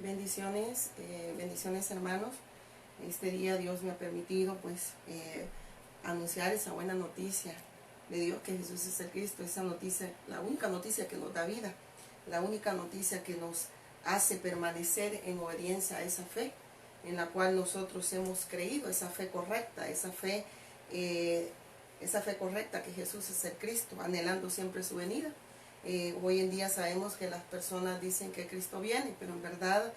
Bendiciones hermanos. Este día Dios me ha permitido anunciar esa buena noticia de Dios, que Jesús es el Cristo. Esa noticia, la única noticia que nos da vida, la única noticia que nos hace permanecer en obediencia a esa fe en la cual nosotros hemos creído, esa fe correcta, esa fe correcta que Jesús es el Cristo, anhelando siempre su venida. Hoy en día sabemos que las personas dicen que Cristo viene, pero en verdad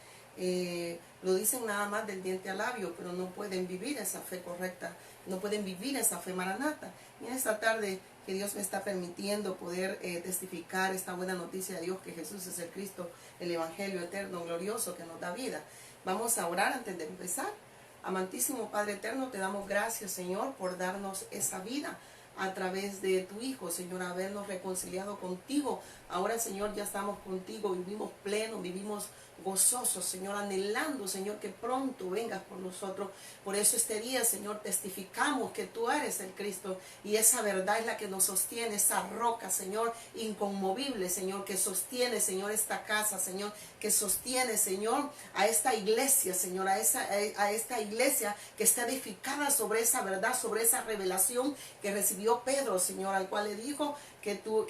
lo dicen nada más del diente al labio, pero no pueden vivir esa fe correcta, no pueden vivir esa fe maranata. Y en esta tarde que Dios me está permitiendo poder testificar esta buena noticia de Dios, que Jesús es el Cristo, el Evangelio eterno, glorioso, que nos da vida. Vamos a orar antes de empezar. Amantísimo Padre eterno, te damos gracias, Señor, por darnos esa vida a través de tu Hijo, Señor, habernos reconciliado contigo. Ahora, Señor, ya estamos contigo, vivimos plenos, vivimos gozosos, Señor, anhelando, Señor, que pronto vengas por nosotros. Por eso este día, Señor, testificamos que tú eres el Cristo, y esa verdad es la que nos sostiene, esa roca, Señor, inconmovible, Señor, que sostiene, Señor, esta casa, Señor, que sostiene, Señor, a esta iglesia, Señor, a esta iglesia que está edificada sobre esa verdad, sobre esa revelación que recibió Pedro, Señor, al cual le dijo que tú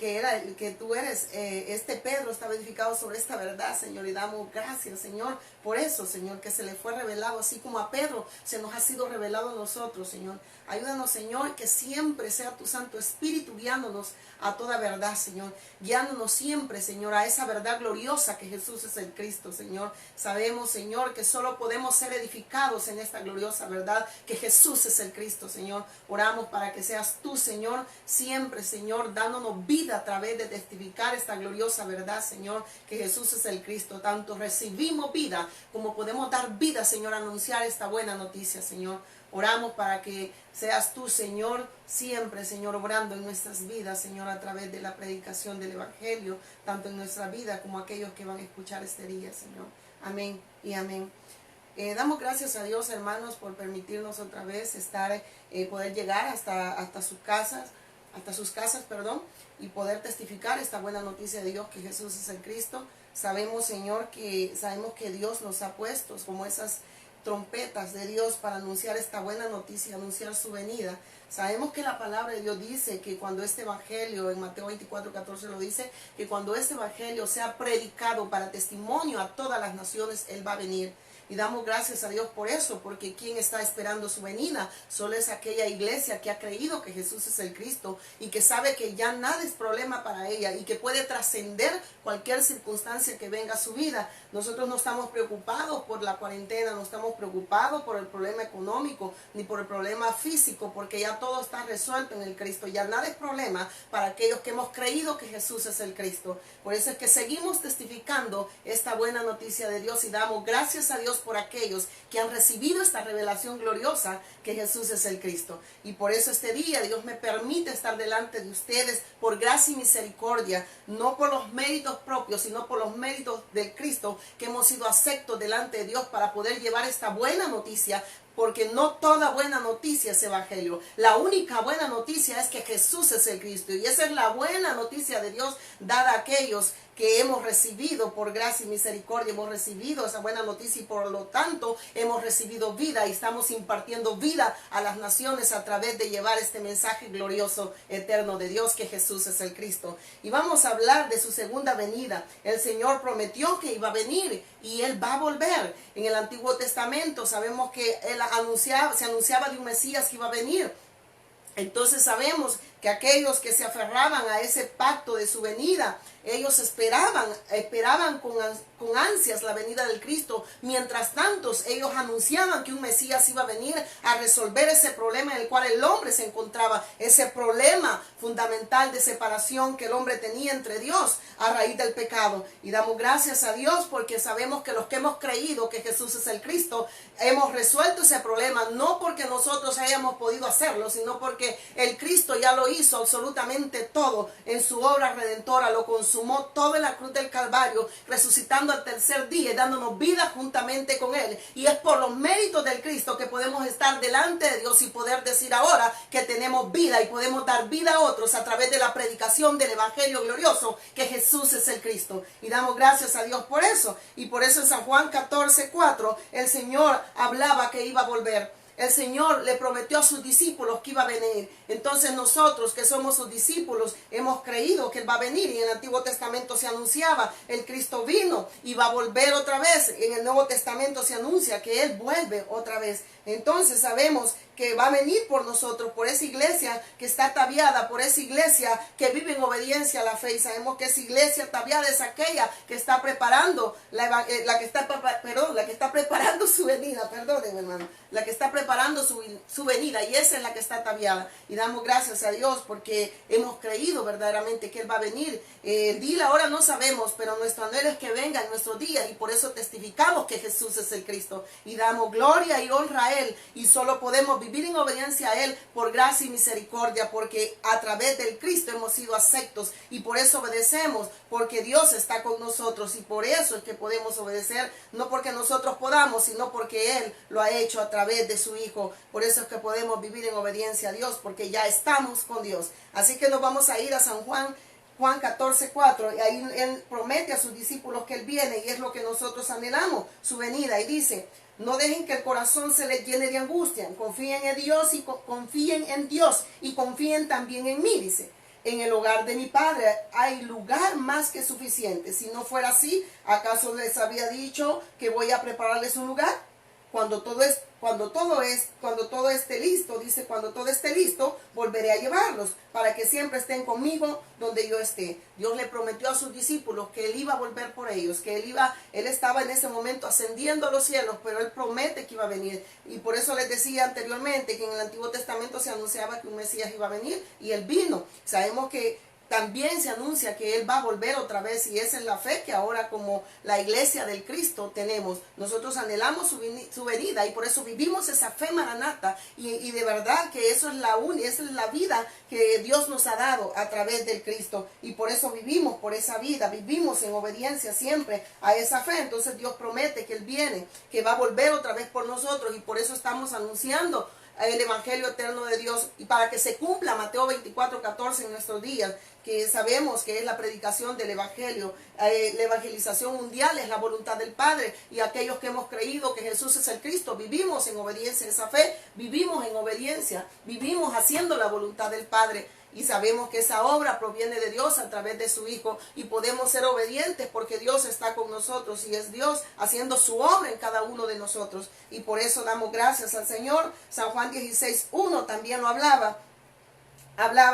eres, este Pedro estaba edificado sobre esta verdad, Señor, y damos gracias, Señor, por eso, Señor, que se le fue revelado, así como a Pedro se nos ha sido revelado a nosotros, Señor. Ayúdanos, Señor, que siempre sea tu Santo Espíritu guiándonos a toda verdad, Señor, guiándonos siempre, Señor, a esa verdad gloriosa que Jesús es el Cristo, Señor. Sabemos, Señor, que solo podemos ser edificados en esta gloriosa verdad, que Jesús es el Cristo, Señor. Oramos para que seas tú, Señor, siempre, Señor, dándonos vida a través de testificar esta gloriosa verdad, Señor, que Jesús es el Cristo. Tanto recibimos vida como podemos dar vida, Señor, a anunciar esta buena noticia, Señor. Oramos para que seas tú, Señor, siempre, Señor, obrando en nuestras vidas, Señor, a través de la predicación del Evangelio, tanto en nuestra vida como aquellos que van a escuchar este día, Señor. Amén y amén. Damos gracias a Dios, hermanos, por permitirnos otra vez poder llegar hasta sus casas, y poder testificar esta buena noticia de Dios, que Jesús es el Cristo. Sabemos, Señor, sabemos que Dios nos ha puesto como esas trompetas de Dios para anunciar esta buena noticia, anunciar su venida. Sabemos que la palabra de Dios dice que cuando este evangelio, en Mateo 24:14 lo dice, que cuando este evangelio sea predicado para testimonio a todas las naciones, Él va a venir. Y damos gracias a Dios por eso, porque quien está esperando su venida solo es aquella iglesia que ha creído que Jesús es el Cristo y que sabe que ya nada es problema para ella y que puede trascender cualquier circunstancia que venga a su vida. Nosotros no estamos preocupados por la cuarentena, no estamos preocupados por el problema económico ni por el problema físico, porque ya todo está resuelto en el Cristo. Ya nada es problema para aquellos que hemos creído que Jesús es el Cristo. Por eso es que seguimos testificando esta buena noticia de Dios y damos gracias a Dios por aquellos que han recibido esta revelación gloriosa que Jesús es el Cristo. Y por eso este día Dios me permite estar delante de ustedes por gracia y misericordia, no por los méritos propios, sino por los méritos del Cristo, que hemos sido aceptos delante de Dios para poder llevar esta buena noticia. Porque no toda buena noticia es evangelio. La única buena noticia es que Jesús es el Cristo. Y esa es la buena noticia de Dios dada a aquellos que hemos recibido por gracia y misericordia. Hemos recibido esa buena noticia y por lo tanto hemos recibido vida. Y estamos impartiendo vida a las naciones a través de llevar este mensaje glorioso, eterno de Dios, que Jesús es el Cristo. Y vamos a hablar de su segunda venida. El Señor prometió que iba a venir y Él va a volver. En el Antiguo Testamento sabemos que se anunciaba de un Mesías que iba a venir. Entonces sabemos que aquellos que se aferraban a ese pacto de su venida, ellos esperaban con ansias la venida del Cristo. Mientras tanto, ellos anunciaban que un Mesías iba a venir a resolver ese problema en el cual el hombre se encontraba, ese problema fundamental de separación que el hombre tenía entre Dios a raíz del pecado. Y damos gracias a Dios porque sabemos que los que hemos creído que Jesús es el Cristo, hemos resuelto ese problema, no porque nosotros hayamos podido hacerlo, sino porque el Cristo ya lo hizo absolutamente todo en su obra redentora, lo consumó todo en la cruz del Calvario, resucitando al tercer día y dándonos vida juntamente con Él. Y es por los méritos del Cristo que podemos estar delante de Dios y poder decir ahora que tenemos vida y podemos dar vida a otros a través de la predicación del Evangelio glorioso, que Jesús es el Cristo. Y damos gracias a Dios por eso. Y por eso en San Juan 14:4 el Señor hablaba que iba a volver. El Señor le prometió a sus discípulos que iba a venir. Entonces nosotros que somos sus discípulos hemos creído que Él va a venir. Y en el Antiguo Testamento se anunciaba, el Cristo vino y va a volver otra vez. En el Nuevo Testamento se anuncia que Él vuelve otra vez. Entonces sabemos que va a venir por nosotros, por esa iglesia que está ataviada, por esa iglesia que vive en obediencia a la fe. Y sabemos que esa iglesia ataviada es aquella que está preparando, la que está preparando su venida, perdonen hermano, la que está preparando su venida, y esa es la que está ataviada. Y damos gracias a Dios porque hemos creído verdaderamente que Él va a venir. El día y la hora no sabemos, pero nuestro anhelo es que venga en nuestros días, y por eso testificamos que Jesús es el Cristo y damos gloria y honra a Él, y solo podemos vivir en obediencia a Él por gracia y misericordia, porque a través del Cristo hemos sido aceptos, y por eso obedecemos, porque Dios está con nosotros, y por eso es que podemos obedecer, no porque nosotros podamos, sino porque Él lo ha hecho a través de su Hijo. Por eso es que podemos vivir en obediencia a Dios, porque ya estamos con Dios. Así que nos vamos a ir a San Juan 14:4, y ahí Él promete a sus discípulos que Él viene, y es lo que nosotros anhelamos, su venida. Y dice: no dejen que el corazón se les llene de angustia, confíen en Dios y confíen también en mí, dice. En el hogar de mi Padre hay lugar más que suficiente. Si no fuera así, ¿acaso les había dicho que voy a prepararles un lugar? Cuando todo esté listo, dice, cuando todo esté listo, volveré a llevarlos, para que siempre estén conmigo donde yo esté. Dios le prometió a sus discípulos que Él iba a volver por ellos, que Él estaba en ese momento ascendiendo a los cielos, pero Él promete que iba a venir. Y por eso les decía anteriormente que en el Antiguo Testamento se anunciaba que un Mesías iba a venir, y Él vino. Sabemos que también se anuncia que Él va a volver otra vez, y esa es la fe que ahora como la iglesia del Cristo tenemos. Nosotros anhelamos su venida, y por eso vivimos esa fe maranata, y de verdad que eso es esa es la vida que Dios nos ha dado a través del Cristo, y por eso vivimos por esa vida, vivimos en obediencia siempre a esa fe. Entonces Dios promete que Él viene, que va a volver otra vez por nosotros, y por eso estamos anunciando el Evangelio eterno de Dios, y para que se cumpla Mateo 24:14 en nuestros días, que sabemos que es la predicación del Evangelio. La evangelización mundial es la voluntad del Padre, y aquellos que hemos creído que Jesús es el Cristo, vivimos en obediencia a esa fe, vivimos en obediencia, vivimos haciendo la voluntad del Padre. Y sabemos que esa obra proviene de Dios a través de su Hijo, y podemos ser obedientes porque Dios está con nosotros, y es Dios haciendo su obra en cada uno de nosotros, y por eso damos gracias al Señor. San Juan 16:1 también lo hablaba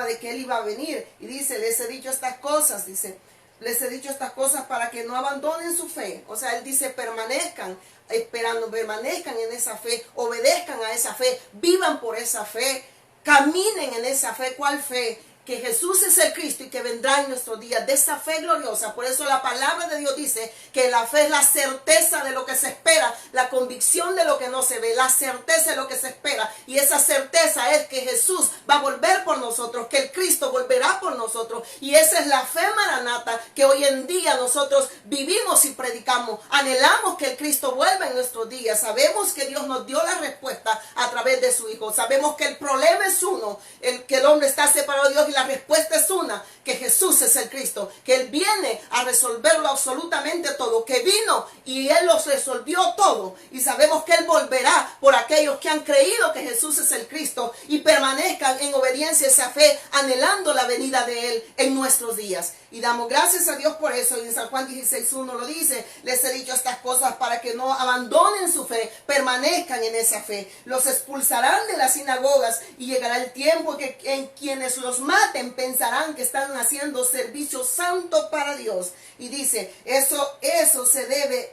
de que Él iba a venir, y dice: les he dicho estas cosas, les he dicho estas cosas para que no abandonen su fe. O sea, Él dice: permanezcan esperando, permanezcan en esa fe, obedezcan a esa fe, vivan por esa fe, caminen en esa fe. ¿Cuál fe? Que Jesús es el Cristo y que vendrá en nuestros días, de esa fe gloriosa. Por eso la palabra de Dios dice que la fe es la certeza de lo que se espera, la convicción de lo que no se ve, la certeza de lo que se espera. Y esa certeza es que Jesús va a volver por nosotros, que el Cristo volverá por nosotros. Y esa es la fe maranata que hoy en día nosotros vivimos y predicamos. Anhelamos que el Cristo vuelva en nuestros días. Sabemos que Dios nos dio la respuesta a través de su Hijo. Sabemos que el problema es uno, que el hombre está separado de Dios, y la respuesta es una, que Jesús es el Cristo, que Él viene a resolverlo absolutamente todo, que vino y Él los resolvió todo, y sabemos que Él volverá por aquellos que han creído que Jesús es el Cristo y permanezcan en obediencia a esa fe, anhelando la venida de Él en nuestros días. Y damos gracias a Dios por eso, y en San Juan 16:1 lo dice: les he dicho estas cosas para que no abandonen su fe, permanezcan en esa fe. Los expulsarán de las sinagogas, y llegará el tiempo en quienes los maten pensarán que están haciendo servicio santo para Dios. Y dice, eso se debe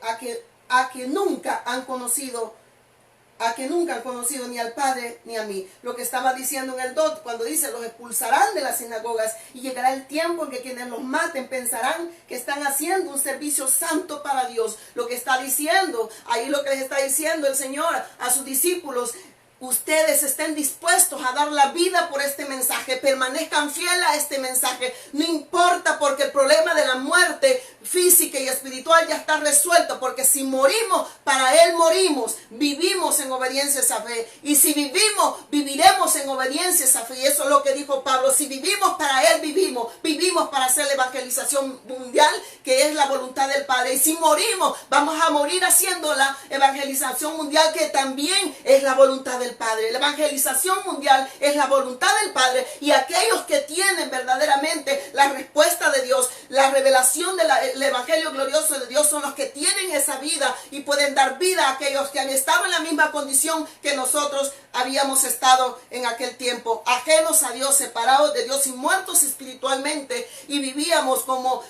a que nunca han conocido ni al Padre ni a mí. Lo que estaba diciendo en el 2, cuando dice: los expulsarán de las sinagogas, y llegará el tiempo en que quienes los maten pensarán que están haciendo un servicio santo para Dios. Lo que está diciendo, ahí lo que les está diciendo el Señor a sus discípulos: ustedes estén dispuestos a dar la vida por este mensaje, permanezcan fieles a este mensaje. No importa, porque el problema de la muerte física y espiritual ya está resuelto, porque si morimos, para Él morimos, vivimos en obediencia a esa fe, y si vivimos, viviremos en obediencia a esa fe. Y eso es lo que dijo Pablo: si vivimos, para Él vivimos para hacer la evangelización mundial, que es la voluntad del Padre, y si morimos, vamos a morir haciendo la evangelización mundial, que también es la voluntad del Padre. La evangelización mundial es la voluntad del Padre, y aquellos que tienen verdaderamente la respuesta de Dios, la revelación del evangelio glorioso de Dios, son los que tienen esa vida y pueden dar vida a aquellos que han estado en la misma condición que nosotros habíamos estado en aquel tiempo, ajenos a Dios, separados de Dios y muertos espiritualmente, y vivíamos como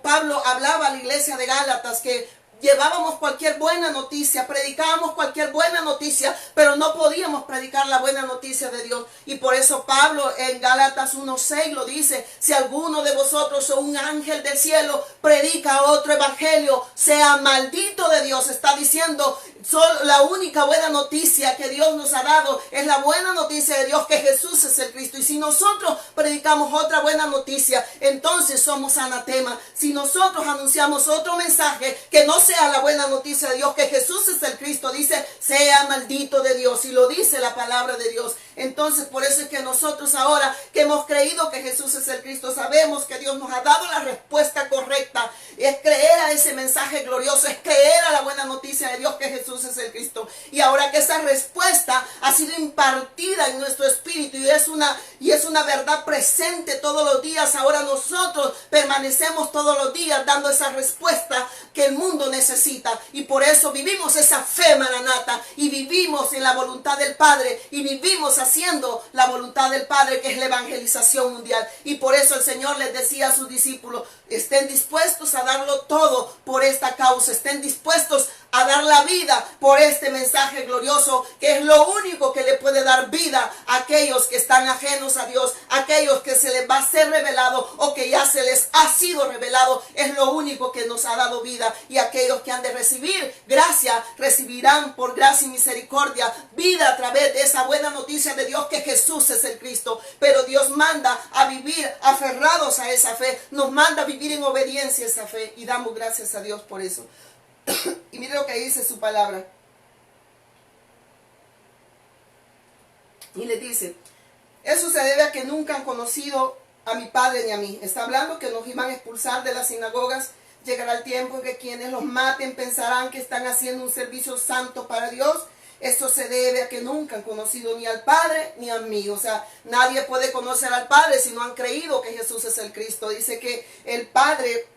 Pablo hablaba a la iglesia de Gálatas, que llevábamos cualquier buena noticia, predicábamos cualquier buena noticia, pero no podíamos predicar la buena noticia de Dios. Y por eso Pablo en Gálatas 1:6 lo dice: si alguno de vosotros o un ángel del cielo predica otro evangelio, sea maldito de Dios. Está diciendo, la única buena noticia que Dios nos ha dado es la buena noticia de Dios, que Jesús es el Cristo. Y si nosotros predicamos otra buena noticia, entonces somos anatema. Si nosotros anunciamos otro mensaje que no sea la buena noticia de Dios, que Jesús es el Cristo, dice: sea maldito de Dios. Y lo dice la palabra de Dios. Entonces, por eso es que nosotros, ahora que hemos creído que Jesús es el Cristo, sabemos que Dios nos ha dado la respuesta correcta. Es creer a ese mensaje glorioso, es creer a la buena noticia de Dios, que Jesús es el Cristo. Y ahora que esa respuesta ha sido impartida en nuestro espíritu y es una verdad presente todos los días, ahora nosotros permanecemos todos los días dando esa respuesta que el mundo necesita. Y por eso vivimos esa fe maranata, y vivimos en la voluntad del Padre, y vivimos haciendo la voluntad del Padre, que es la evangelización mundial. Y por eso el Señor les decía a sus discípulos: estén dispuestos a darlo todo por esta causa, estén dispuestos a dar la vida por este mensaje glorioso, que es lo único que le puede dar vida a aquellos que están ajenos a Dios, aquellos que se les va a ser revelado o que ya se les ha sido revelado. Es lo único que nos ha dado vida, y aquellos que han de recibir gracia, recibirán por gracia y misericordia vida a través de esa buena noticia de Dios, que Jesús es el Cristo. Pero Dios manda a vivir aferrados a esa fe, nos manda a vivir en obediencia a esa fe, y damos gracias a Dios por eso. Y mire lo que dice su palabra. Y le dice: eso se debe a que nunca han conocido a mi Padre ni a mí. Está hablando que nos iban a expulsar de las sinagogas. Llegará el tiempo en que quienes los maten pensarán que están haciendo un servicio santo para Dios. Esto se debe a que nunca han conocido ni al Padre ni a mí. O sea, nadie puede conocer al Padre si no han creído que Jesús es el Cristo. Dice que el Padre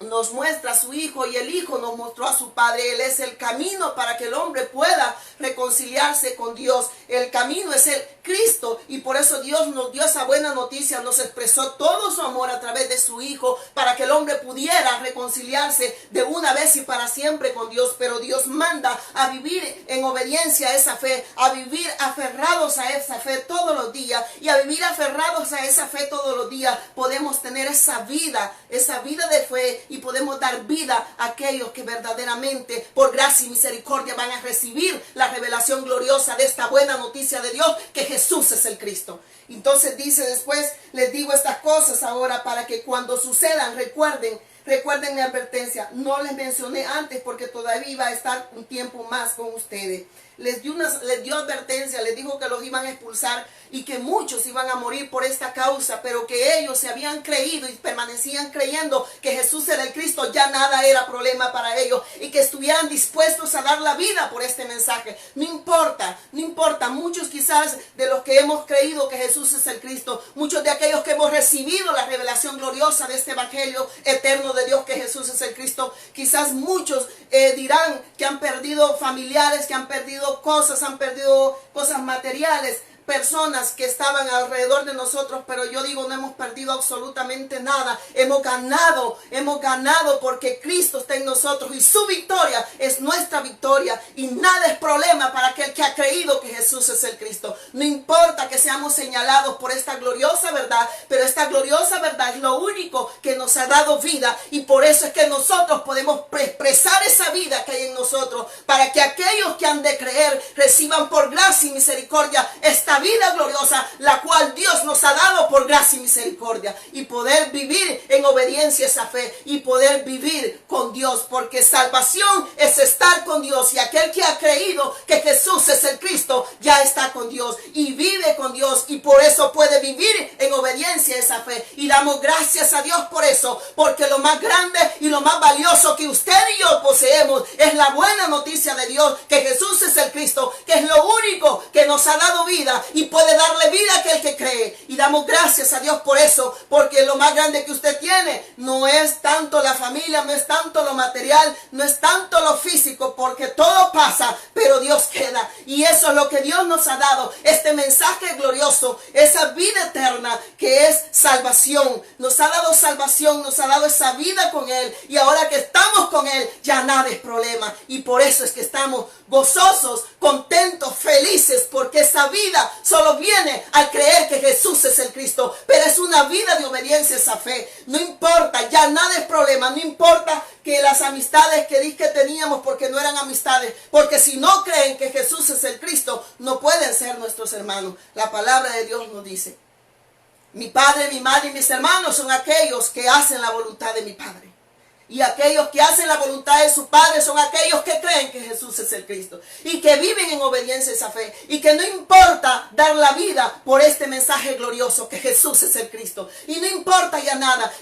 nos muestra a su Hijo, y el Hijo nos mostró a su Padre. Él es el camino para que el hombre pueda reconciliarse con Dios. El camino es el Cristo, y por eso Dios nos dio esa buena noticia, nos expresó todo su amor a través de su Hijo, para que el hombre pudiera reconciliarse de una vez y para siempre con Dios. Pero Dios manda a vivir en obediencia a esa fe, a vivir aferrados a esa fe todos los días, y a vivir aferrados a esa fe todos los días podemos tener esa vida de fe, y podemos dar vida a aquellos que verdaderamente por gracia y misericordia van a recibir la revelación gloriosa de esta buena noticia de Dios, que Jesús es el Cristo. Entonces dice después: les digo estas cosas ahora para que cuando sucedan recuerden mi advertencia. No les mencioné antes porque todavía iba a estar un tiempo más con ustedes. Les dio advertencia, les dijo que los iban a expulsar y que muchos iban a morir por esta causa, pero que ellos se habían creído y permanecían creyendo que Jesús era el Cristo. Ya nada era problema para ellos, y que estuvieran dispuestos a dar la vida por este mensaje. No importa, muchos quizás de los que hemos creído que Jesús es el Cristo, muchos de aquellos que hemos recibido la revelación gloriosa de este evangelio eterno de Dios, que Jesús es el Cristo, quizás muchos dirán que han perdido familiares, que han perdido cosas, han perdido cosas materiales, personas que estaban alrededor de nosotros, pero yo digo, no hemos perdido absolutamente nada. Hemos ganado porque Cristo está en nosotros y su victoria es nuestra victoria y nada es problema para aquel que ha creído que Jesús es el Cristo. No importa que seamos señalados por esta gloriosa verdad, pero esta gloriosa verdad es lo único que nos ha dado vida y por eso es que nosotros podemos expresar esa vida que hay en nosotros para que aquellos que han de creer reciban por gracia y misericordia esta vida gloriosa, la cual Dios nos ha dado por gracia y misericordia, y poder vivir en obediencia a esa fe y poder vivir con Dios, porque salvación es estar con Dios, y aquel que ha creído que Jesús es el Cristo ya está con Dios y vive con Dios, y por eso puede vivir en obediencia a esa fe. Y damos gracias a Dios por eso, porque lo más grande y lo más valioso que usted y yo poseemos es la buena noticia de Dios, que Jesús es el Cristo, que es lo único que nos ha dado vida y puede darle vida a aquel que cree. Y damos gracias a Dios por eso, porque lo más grande que usted tiene no es tanto la familia, no es tanto lo material, no es tanto lo físico, porque todo pasa, pero Dios queda. Y eso es lo que Dios nos ha dado, este mensaje glorioso, esa vida eterna que es salvación. Nos ha dado salvación, nos ha dado esa vida con Él, y ahora que estamos con Él ya nada es problema, y por eso es que estamos gozosos, contentos, felices, porque esa vida solo viene al creer que Jesús es el Cristo, pero es una vida de obediencia a esa fe. No importa, ya nada es problema, no importa que las amistades que dije que teníamos, porque no eran amistades, porque si no creen que Jesús es el Cristo, no pueden ser nuestros hermanos. La palabra de Dios nos dice: mi padre, mi madre y mis hermanos son aquellos que hacen la voluntad de mi Padre. Y aquellos que hacen la voluntad de su Padre son aquellos que creen que Jesús es el Cristo y que viven en obediencia a esa fe, y que no importa dar la vida por este mensaje glorioso que Jesús es el Cristo, y no importa ya nada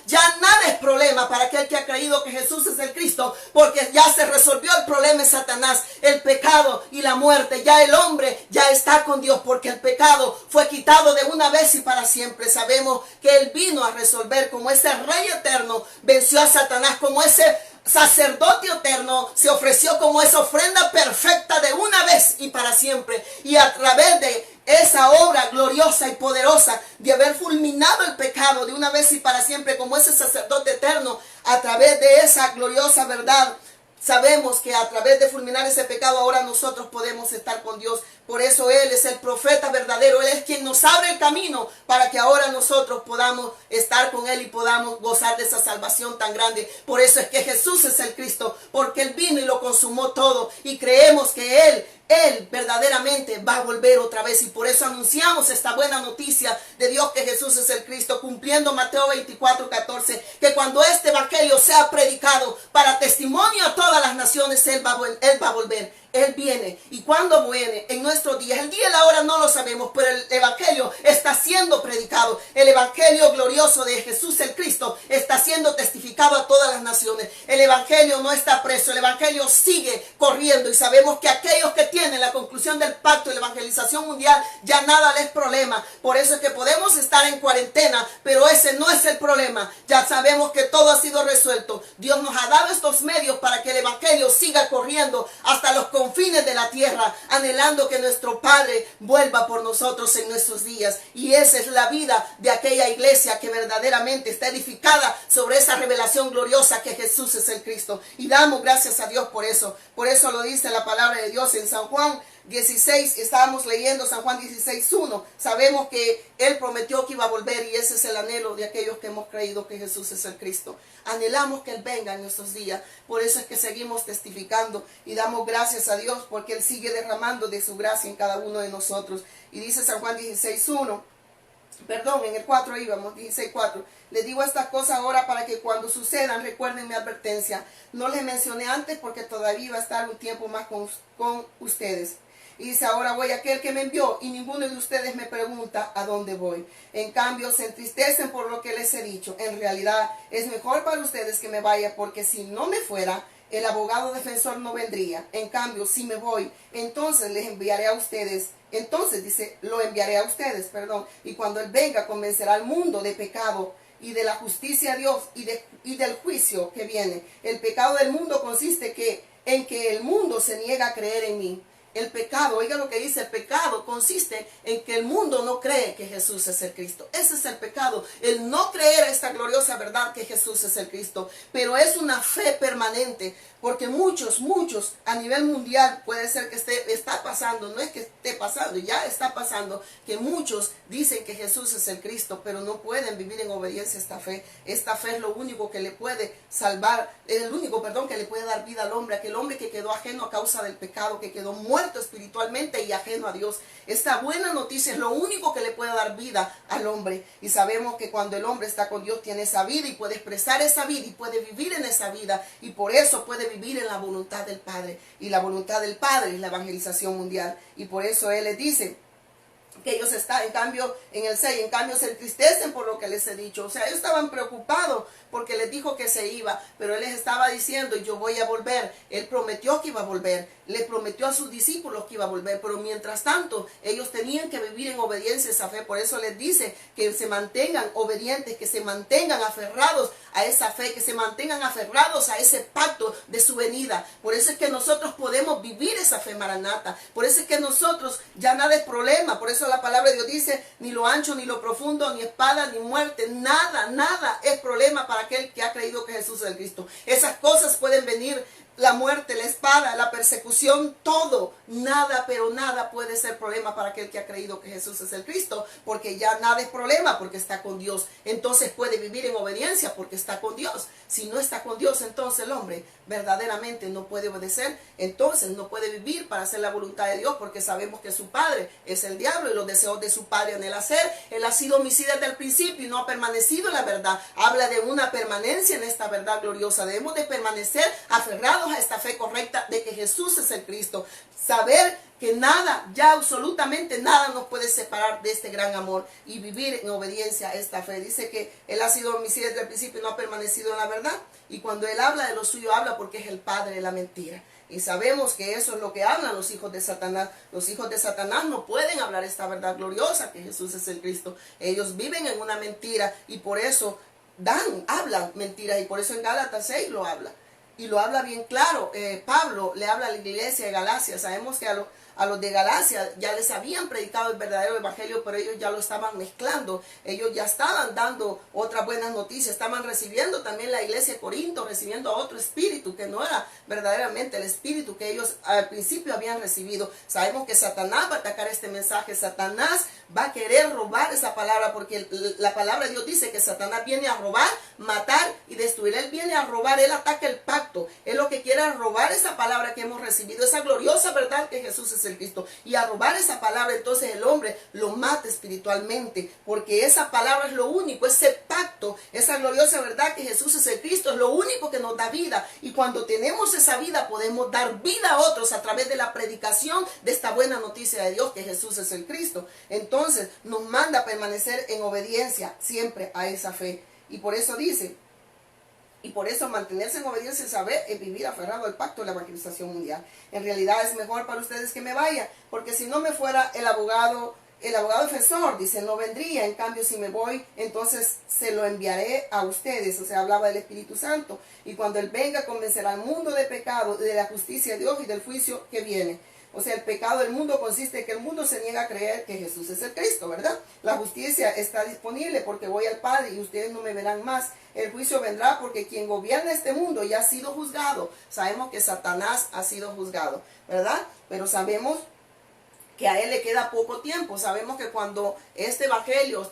es problema para aquel que ha creído que Jesús es el Cristo, porque ya se resolvió el problema de Satanás, el pecado y la muerte. Ya el hombre ya está con Dios, porque el pecado fue quitado de una vez y para siempre. Sabemos que Él vino a resolver, como ese Rey eterno venció a Satanás, como ese sacerdote eterno se ofreció como esa ofrenda perfecta de una vez y para siempre, y a través de esa obra gloriosa y poderosa de haber fulminado el pecado de una vez y para siempre, como ese sacerdote eterno, a través de esa gloriosa verdad, sabemos que a través de fulminar ese pecado ahora nosotros podemos estar con Dios. Por eso Él es el profeta verdadero. Él es quien nos abre el camino para que ahora nosotros podamos estar con Él y podamos gozar de esa salvación tan grande. Por eso es que Jesús es el Cristo, porque Él vino y lo consumó todo, y creemos que Él verdaderamente va a volver otra vez, y por eso anunciamos esta buena noticia de Dios, que Jesús es el Cristo, cumpliendo Mateo 24:14, que cuando este evangelio sea predicado para testimonio a todas las naciones, Él va a volver. Él viene, y cuando viene en nuestros días, el día y la hora no lo sabemos, pero el evangelio está siendo predicado. El evangelio glorioso de Jesús el Cristo está siendo testificado a todas las naciones. El evangelio no está preso, el evangelio sigue corriendo, y sabemos que aquellos que tienen la conclusión del pacto de la evangelización mundial, ya nada les problema. Por eso es que podemos estar en cuarentena, pero ese no es el problema. Ya sabemos que todo ha sido resuelto. Dios nos ha dado estos medios para que el evangelio siga corriendo hasta los confines de la tierra, anhelando que nuestro Padre vuelva por nosotros en nuestros días. Y esa es la vida de aquella iglesia que verdaderamente está edificada sobre esa revelación gloriosa que Jesús es el Cristo. Y damos gracias a Dios por eso. Por eso lo dice la palabra de Dios en San Juan 16, estábamos leyendo San Juan 16:1. Sabemos que Él prometió que iba a volver, y ese es el anhelo de aquellos que hemos creído que Jesús es el Cristo. Anhelamos que Él venga en nuestros días. Por eso es que seguimos testificando y damos gracias a Dios, porque Él sigue derramando de su gracia en cada uno de nosotros. Y dice San Juan 16:1, perdón, en el 4 íbamos, 16:4. Les digo estas cosas ahora para que cuando sucedan recuerden mi advertencia. No les mencioné antes porque todavía va a estar un tiempo más con ustedes. Y dice: ahora voy a aquel que me envió, y ninguno de ustedes me pregunta a dónde voy. En cambio se entristecen por lo que les he dicho. En realidad es mejor para ustedes que me vaya, porque si no me fuera, el abogado defensor no vendría. En cambio, si me voy, entonces les enviaré a ustedes. Entonces dice, lo enviaré a ustedes, y cuando Él venga convencerá al mundo de pecado y de la justicia de Dios y del juicio que viene. El pecado del mundo consiste en que el mundo se niega a creer en mí. El pecado, oiga lo que dice, el pecado consiste en que el mundo no cree que Jesús es el Cristo. Ese es el pecado, el no creer esta gloriosa verdad que Jesús es el Cristo. Pero es una fe permanente, porque muchos a nivel mundial puede ser que está pasando, no es que esté pasando, ya está pasando, que muchos dicen que Jesús es el Cristo, pero no pueden vivir en obediencia a esta fe. Esta fe es lo único que le puede salvar, el único, que le puede dar vida al hombre, aquel hombre que quedó ajeno a causa del pecado, que quedó muerto espiritualmente y ajeno a Dios. Esta buena noticia es lo único que le puede dar vida al hombre. Y sabemos que cuando el hombre está con Dios tiene esa vida y puede expresar esa vida y puede vivir en esa vida, y por eso puede vivir en la voluntad del Padre. Y la voluntad del Padre es la evangelización mundial. Y por eso Él les dice que ellos están, en cambio, en el 6, en cambio se entristecen por lo que les he dicho. O sea, ellos estaban preocupados porque les dijo que se iba, pero Él les estaba diciendo, yo voy a volver. Él prometió que iba a volver, le prometió a sus discípulos que iba a volver, pero mientras tanto, ellos tenían que vivir en obediencia a esa fe. Por eso les dice que se mantengan obedientes, que se mantengan aferrados a esa fe, que se mantengan aferrados a ese pacto de su venida. Por eso es que nosotros podemos vivir esa fe maranata. Por eso es que nosotros ya nada es problema. Por eso la palabra de Dios dice, ni lo ancho, ni lo profundo, ni espada, ni muerte, nada es problema para aquel que ha creído que Jesús es el Cristo. Esas cosas pueden venir, la muerte, la espada, la persecución, todo, nada, pero nada puede ser problema para aquel que ha creído que Jesús es el Cristo, porque ya nada es problema porque está con Dios. Entonces puede vivir en obediencia porque está con Dios. Si no está con Dios, entonces el hombre verdaderamente no puede obedecer, entonces no puede vivir para hacer la voluntad de Dios, porque sabemos que su padre es el diablo y los deseos de su padre en el hacer. Él ha sido homicida desde el principio y no ha permanecido en la verdad. Habla de una permanencia en esta verdad gloriosa. Debemos de permanecer aferrados a esta fe correcta de que Jesús es el Cristo. Saber que nada, ya absolutamente nada nos puede separar de este gran amor y vivir en obediencia a esta fe. Dice que Él ha sido homicida desde el principio y no ha permanecido en la verdad. Y cuando Él habla de lo suyo, habla porque es el padre de la mentira. Y sabemos que eso es lo que hablan los hijos de Satanás. Los hijos de Satanás no pueden hablar esta verdad gloriosa que Jesús es el Cristo. Ellos viven en una mentira y por eso hablan mentiras. Y por eso en Gálatas 6 lo habla. Y lo habla bien claro. Pablo le habla a la iglesia de Galacia. Sabemos que a los de Galacia ya les habían predicado el verdadero evangelio, pero ellos ya lo estaban mezclando. Ellos ya estaban dando otras buenas noticias. Estaban recibiendo también la iglesia de Corinto, recibiendo a otro espíritu que no era verdaderamente el espíritu que ellos al principio habían recibido. Sabemos que Satanás va a atacar este mensaje. Satanás va a querer robar esa palabra, porque la palabra de Dios dice que Satanás viene a robar, matar y destruir. Él viene a robar, él ataca el pacto. Él lo que quiere es robar esa palabra que hemos recibido, esa gloriosa verdad que Jesús es el Cristo. Y a robar esa palabra, entonces el hombre lo mata espiritualmente, porque esa palabra es lo único, ese pacto, esa gloriosa verdad que Jesús es el Cristo, es lo único que nos da vida. Y cuando tenemos esa vida, podemos dar vida a otros a través de la predicación de esta buena noticia de Dios, que Jesús es el Cristo. Entonces nos manda a permanecer en obediencia siempre a esa fe. Y por eso dice, y por eso mantenerse en obediencia, saber, es vivir aferrado al pacto de la evangelización mundial. En realidad es mejor para ustedes que me vaya, porque si no me fuera el abogado defensor, dice, no vendría. En cambio, si me voy, entonces se lo enviaré a ustedes. O sea, hablaba del Espíritu Santo. Y cuando Él venga, convencerá al mundo de pecado, de la justicia de Dios y del juicio que viene. O sea, el pecado del mundo consiste en que el mundo se niega a creer que Jesús es el Cristo, ¿verdad? La justicia está disponible porque voy al Padre y ustedes no me verán más. El juicio vendrá porque quien gobierna este mundo ya ha sido juzgado. Sabemos que Satanás ha sido juzgado, ¿verdad? Pero sabemos que a él le queda poco tiempo. Sabemos que cuando este evangelio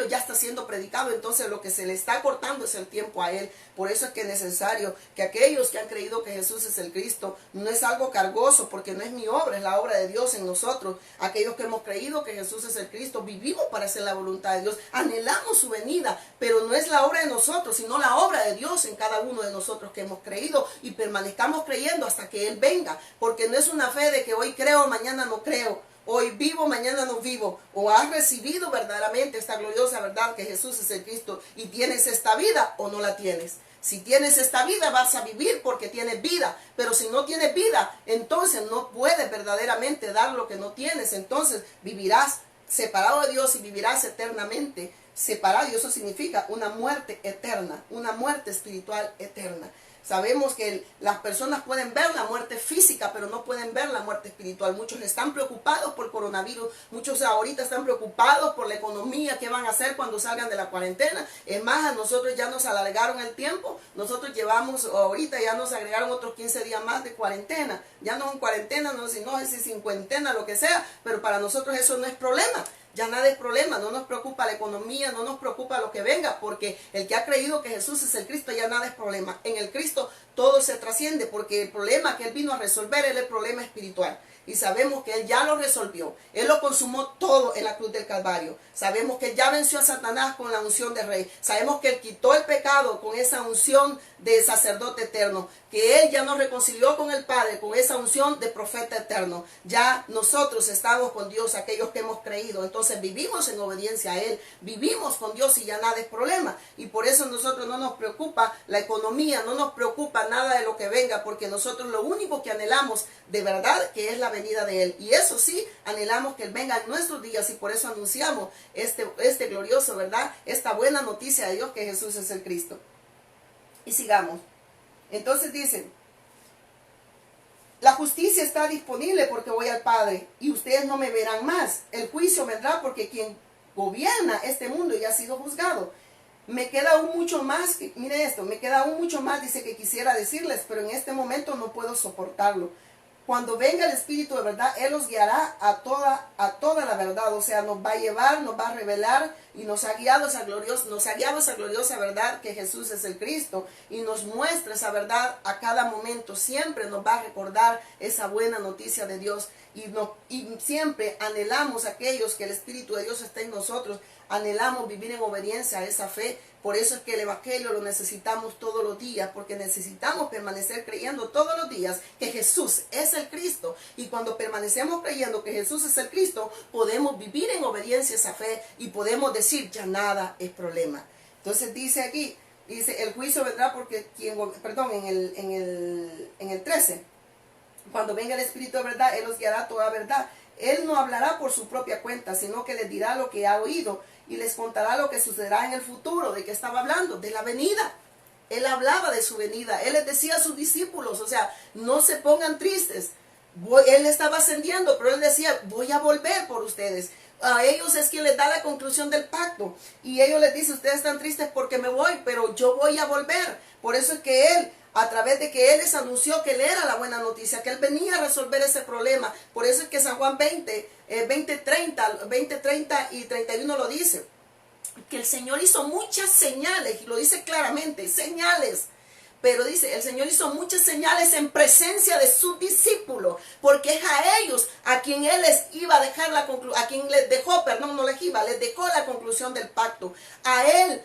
ya está siendo predicado, entonces lo que se le está cortando es el tiempo a él. Por eso es que es necesario que aquellos que han creído que Jesús es el Cristo, no es algo cargoso, porque no es mi obra, es la obra de Dios en nosotros. Aquellos que hemos creído que Jesús es el Cristo, vivimos para hacer la voluntad de Dios, anhelamos su venida, pero no es la obra de nosotros, sino la obra de Dios en cada uno de nosotros que hemos creído, y permanezcamos creyendo hasta que Él venga, porque no es una fe de que hoy creo, mañana no creo. Hoy vivo, mañana no vivo. O has recibido verdaderamente esta gloriosa verdad que Jesús es el Cristo y tienes esta vida o no la tienes. Si tienes esta vida vas a vivir porque tienes vida. Pero si no tienes vida, entonces no puedes verdaderamente dar lo que no tienes. Entonces vivirás separado de Dios y vivirás eternamente separado. Y eso significa una muerte eterna, una muerte espiritual eterna. Sabemos que las personas pueden ver la muerte física, pero no pueden ver la muerte espiritual. Muchos están preocupados por el coronavirus, muchos ahorita están preocupados por la economía, qué van a hacer cuando salgan de la cuarentena. Es más, a nosotros ya nos alargaron el tiempo, nosotros llevamos, ahorita ya nos agregaron otros 15 días más de cuarentena. Ya no en cuarentena, no sé si cincuentena, lo que sea, pero para nosotros eso no es problema. Ya nada es problema, no nos preocupa la economía, no nos preocupa lo que venga, porque el que ha creído que Jesús es el Cristo, ya nada es problema. En el Cristo todo se trasciende, porque el problema que Él vino a resolver es el problema espiritual. Y sabemos que Él ya lo resolvió. Él lo consumó todo en la cruz del Calvario. Sabemos que Él ya venció a Satanás con la unción de rey. Sabemos que Él quitó el pecado con esa unción de sacerdote eterno. Que Él ya nos reconcilió con el Padre con esa unción de profeta eterno. Ya nosotros estamos con Dios, aquellos que hemos creído. Entonces vivimos en obediencia a Él. Vivimos con Dios y ya nada es problema. Y por eso nosotros no nos preocupa la economía, no nos preocupa nada de lo que venga, porque nosotros lo único que anhelamos de verdad que es la venida de Él. Y eso sí, anhelamos que Él venga en nuestros días, y por eso anunciamos este glorioso, ¿verdad? Esta buena noticia de Dios, que Jesús es el Cristo. Y sigamos. Entonces dicen, la justicia está disponible porque voy al Padre y ustedes no me verán más. El juicio vendrá porque quien gobierna este mundo ya ha sido juzgado. Me queda aún mucho más, mire esto, me queda aún mucho más, dice, que quisiera decirles, pero en este momento no puedo soportarlo. Cuando venga el Espíritu de verdad, Él los guiará a toda la verdad. O sea, nos va a llevar, nos va a revelar, y nos ha guiado esa gloriosa verdad que Jesús es el Cristo, y nos muestra esa verdad a cada momento. Siempre nos va a recordar esa buena noticia de Dios, y siempre anhelamos aquellos que el Espíritu de Dios está en nosotros. Anhelamos vivir en obediencia a esa fe. Por eso es que el Evangelio lo necesitamos todos los días, porque necesitamos permanecer creyendo todos los días que Jesús es el Cristo. Y cuando permanecemos creyendo que Jesús es el Cristo, podemos vivir en obediencia a esa fe y podemos decir, ya nada es problema. Entonces dice aquí, dice, el juicio vendrá porque en el 13, cuando venga el Espíritu de verdad, Él los guiará a toda verdad. Él no hablará por su propia cuenta, sino que les dirá lo que ha oído y les contará lo que sucederá en el futuro. ¿De qué estaba hablando? De la venida. Él hablaba de su venida. Él les decía a sus discípulos, o sea, no se pongan tristes. Él estaba ascendiendo, pero Él decía, voy a volver por ustedes. A ellos es quien les da la conclusión del pacto. Y ellos les dicen, ustedes están tristes porque me voy, pero yo voy a volver. Por eso es que Él, a través de que Él les anunció que Él era la buena noticia, que Él venía a resolver ese problema. Por eso es que San Juan 20, 30 y 31 lo dice. Que el Señor hizo muchas señales, y lo dice claramente, señales. Pero dice, el Señor hizo muchas señales en presencia de sus discípulos, porque es a ellos a quien Él les iba a dejar les dejó la conclusión del pacto. A Él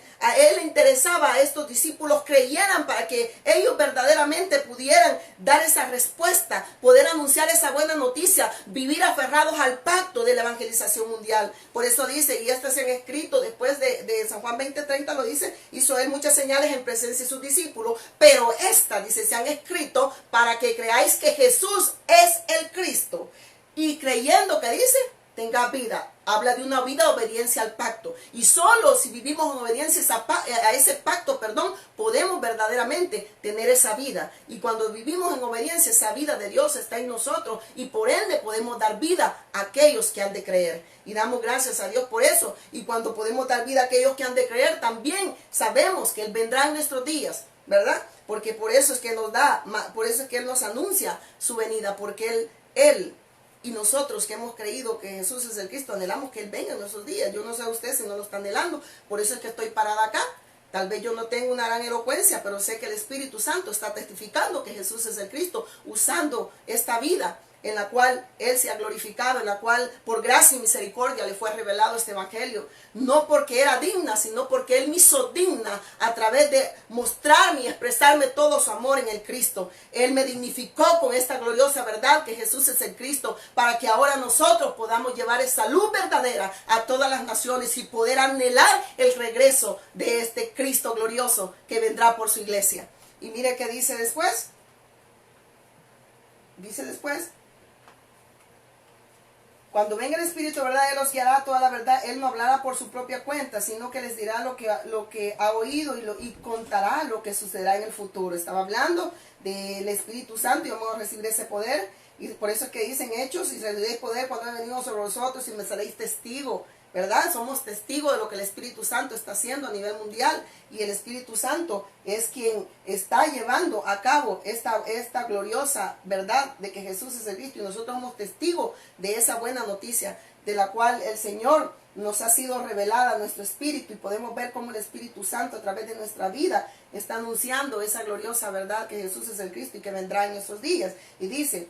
le interesaba a estos discípulos creyeran, para que ellos verdaderamente pudieran dar esa respuesta, poder anunciar esa buena noticia, vivir aferrados al pacto de la evangelización mundial. Por eso dice, y estas se han escrito después de San Juan 20:30 lo dice, hizo Él muchas señales en presencia de sus discípulos, pero estas, dice, se han escrito para que creáis que Jesús es el Cristo. Y creyendo, que dice, tenga vida. Habla de una vida de obediencia al pacto. Y solo si vivimos en obediencia a ese pacto, podemos verdaderamente tener esa vida. Y cuando vivimos en obediencia, esa vida de Dios está en nosotros. Y por ende podemos dar vida a aquellos que han de creer. Y damos gracias a Dios por eso. Y cuando podemos dar vida a aquellos que han de creer, también sabemos que Él vendrá en nuestros días, ¿verdad? Porque por eso es que por eso es que Él nos anuncia su venida, porque Él y nosotros que hemos creído que Jesús es el Cristo, anhelamos que Él venga en nuestros días. Yo no sé a usted si no lo está anhelando, por eso es que estoy parada acá. Tal vez yo no tengo una gran elocuencia, pero sé que el Espíritu Santo está testificando que Jesús es el Cristo, usando esta vida en la cual Él se ha glorificado, en la cual por gracia y misericordia le fue revelado este evangelio. No porque era digna, sino porque Él me hizo digna a través de mostrarme y expresarme todo su amor en el Cristo. Él me dignificó con esta gloriosa verdad que Jesús es el Cristo, para que ahora nosotros podamos llevar esa luz verdadera a todas las naciones y poder anhelar el regreso de este Cristo glorioso que vendrá por su iglesia. Y mire qué dice después. Dice después, Cuando venga el Espíritu de verdad, Él os guiará a toda la verdad. Él no hablará por su propia cuenta, sino que les dirá lo que ha oído y contará lo que sucederá en el futuro. Estaba hablando del Espíritu Santo y vamos a recibir ese poder. Y por eso es que dicen Hechos, y recibiréis poder cuando he venido sobre vosotros y me seréis testigo, ¿verdad? Somos testigos de lo que el Espíritu Santo está haciendo a nivel mundial, y el Espíritu Santo es quien está llevando a cabo esta gloriosa verdad de que Jesús es el Cristo, y nosotros somos testigos de esa buena noticia de la cual el Señor nos ha sido revelada a nuestro espíritu, y podemos ver cómo el Espíritu Santo a través de nuestra vida está anunciando esa gloriosa verdad que Jesús es el Cristo y que vendrá en esos días. Y dice,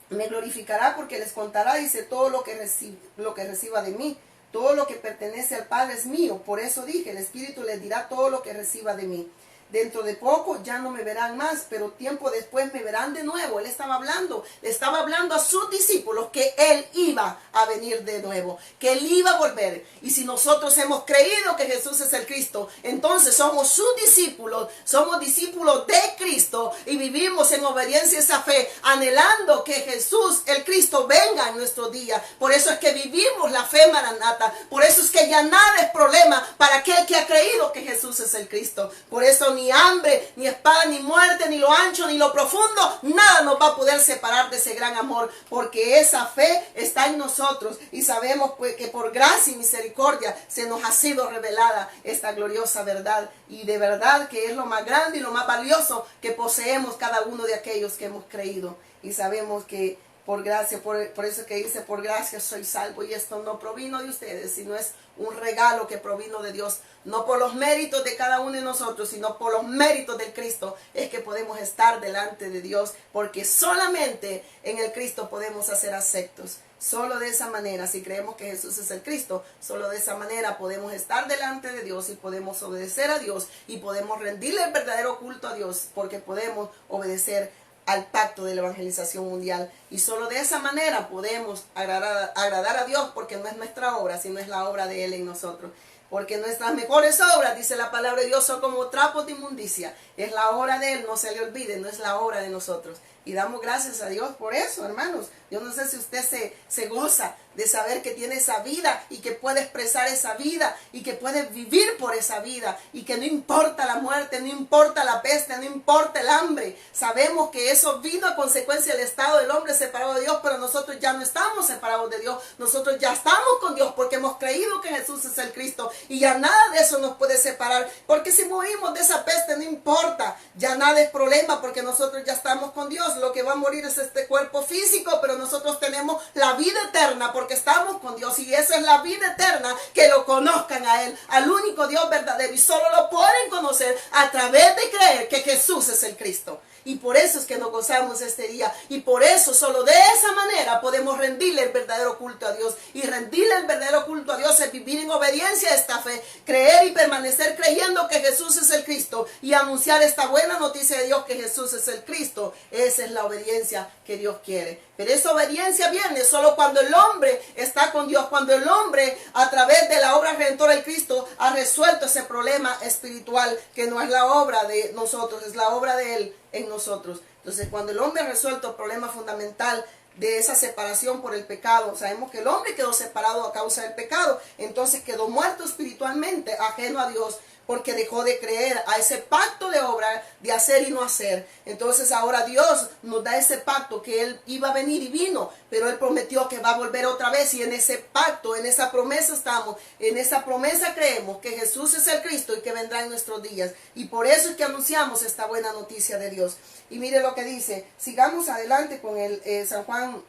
me glorificará porque les contará, dice, todo lo que reciba de mí. Todo lo que pertenece al Padre es mío. Por eso dije, el Espíritu les dirá todo lo que reciba de mí. Dentro de poco ya no me verán más, pero tiempo después me verán de nuevo. Él le estaba hablando a sus discípulos que Él iba a venir de nuevo, que Él iba a volver. Y si nosotros hemos creído que Jesús es el Cristo, entonces somos sus discípulos, somos discípulos de Cristo y vivimos en obediencia a esa fe, anhelando que Jesús, el Cristo, venga en nuestros días. Por eso es que vivimos la fe maranata. Por eso es que ya nada es problema para aquel que ha creído que Jesús es el Cristo. Por eso ni hambre, ni espada, ni muerte, ni lo ancho, ni lo profundo, nada nos va a poder separar de ese gran amor, porque esa fe está en nosotros y sabemos pues que por gracia y misericordia se nos ha sido revelada esta gloriosa verdad, y de verdad que es lo más grande y lo más valioso que poseemos cada uno de aquellos que hemos creído, y sabemos que por gracia, por eso que dice, por gracia soy salvo, y esto no provino de ustedes, sino es un regalo que provino de Dios, no por los méritos de cada uno de nosotros, sino por los méritos del Cristo, es que podemos estar delante de Dios, porque solamente en el Cristo podemos ser aceptos. Solo de esa manera, si creemos que Jesús es el Cristo, solo de esa manera podemos estar delante de Dios y podemos obedecer a Dios y podemos rendirle el verdadero culto a Dios, porque podemos obedecer al pacto de la evangelización mundial, y solo de esa manera podemos agradar a Dios, porque no es nuestra obra, sino es la obra de Él en nosotros. Porque nuestras mejores obras, dice la palabra de Dios, son como trapos de inmundicia. Es la obra de Él, no se le olvide, no es la obra de nosotros. Y damos gracias a Dios por eso, hermanos. Yo no sé si usted se goza de saber que tiene esa vida y que puede expresar esa vida y que puede vivir por esa vida, y que no importa la muerte, no importa la peste, no importa el hambre. Sabemos que eso vino a consecuencia del estado del hombre separado de Dios, pero nosotros ya no estamos separados de Dios. Nosotros ya estamos con Dios porque hemos creído que Jesús es el Cristo, y ya nada de eso nos puede separar, porque si morimos de esa peste no importa, ya nada es problema, porque nosotros ya estamos con Dios. Lo que va a morir es este cuerpo físico, pero nosotros tenemos la vida eterna porque estamos con Dios, y esa es la vida eterna, que lo conozcan a Él, al único Dios verdadero, y solo lo pueden conocer a través de creer que Jesús es el Cristo. Y por eso es que nos gozamos este día, y por eso solo de esa manera podemos rendirle el verdadero culto a Dios, y rendirle el verdadero culto a Dios es vivir en obediencia a esta fe, creer y permanecer creyendo que Jesús es el Cristo, y anunciar esta buena noticia de Dios, que Jesús es el Cristo. Esa es la obediencia que Dios quiere. Pero esa obediencia viene solo cuando el hombre está con Dios, cuando el hombre a través de la obra redentora del Cristo ha resuelto ese problema espiritual, que no es la obra de nosotros, es la obra de Él en nosotros. Entonces, cuando el hombre ha resuelto el problema fundamental de esa separación por el pecado, sabemos que el hombre quedó separado a causa del pecado, entonces quedó muerto espiritualmente, ajeno a Dios, porque dejó de creer a ese pacto de obra de hacer y no hacer. Entonces ahora Dios nos da ese pacto, que Él iba a venir y vino, pero Él prometió que va a volver otra vez, y en ese pacto, en esa promesa estamos, en esa promesa creemos que Jesús es el Cristo y que vendrá en nuestros días, y por eso es que anunciamos esta buena noticia de Dios. Y mire lo que dice, sigamos adelante con el San Juan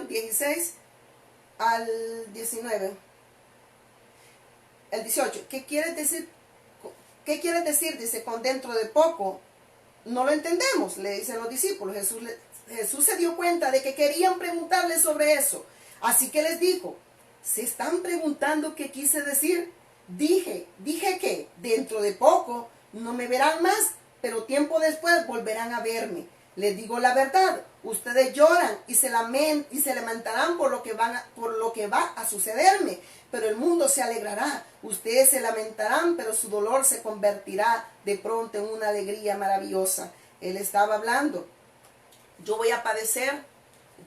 16 al 19. El 18, ¿qué quieres decir? ¿Qué quieres decir? Dice, con dentro de poco. No lo entendemos, le dicen los discípulos. Jesús se dio cuenta de que querían preguntarle sobre eso. Así que les dijo, ¿se están preguntando qué quise decir? Dije que dentro de poco no me verán más, pero tiempo después volverán a verme. Les digo la verdad, ustedes lloran y se lamentarán por lo que va a sucederme, pero el mundo se alegrará. Ustedes se lamentarán, pero su dolor se convertirá de pronto en una alegría maravillosa. Él estaba hablando, yo voy a padecer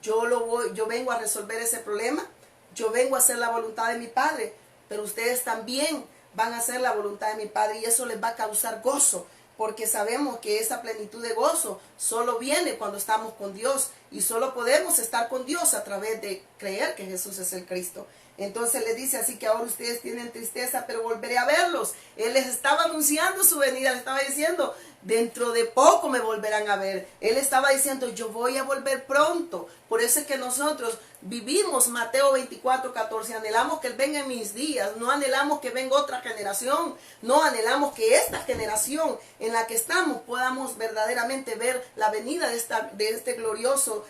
yo vengo a resolver ese problema, yo vengo a hacer la voluntad de mi Padre, pero ustedes también van a hacer la voluntad de mi Padre y eso les va a causar gozo, porque sabemos que esa plenitud de gozo solo viene cuando estamos con Dios y solo podemos estar con Dios a través de creer que Jesús es el Cristo. Entonces le dice, así que ahora ustedes tienen tristeza, pero volveré a verlos. Él les estaba anunciando su venida, le estaba diciendo, dentro de poco me volverán a ver. Él estaba diciendo, yo voy a volver pronto. Por eso es que nosotros vivimos Mateo 24:14. Anhelamos que Él venga en mis días. No anhelamos que venga otra generación. No anhelamos que esta generación en la que estamos podamos verdaderamente ver la venida de este glorioso,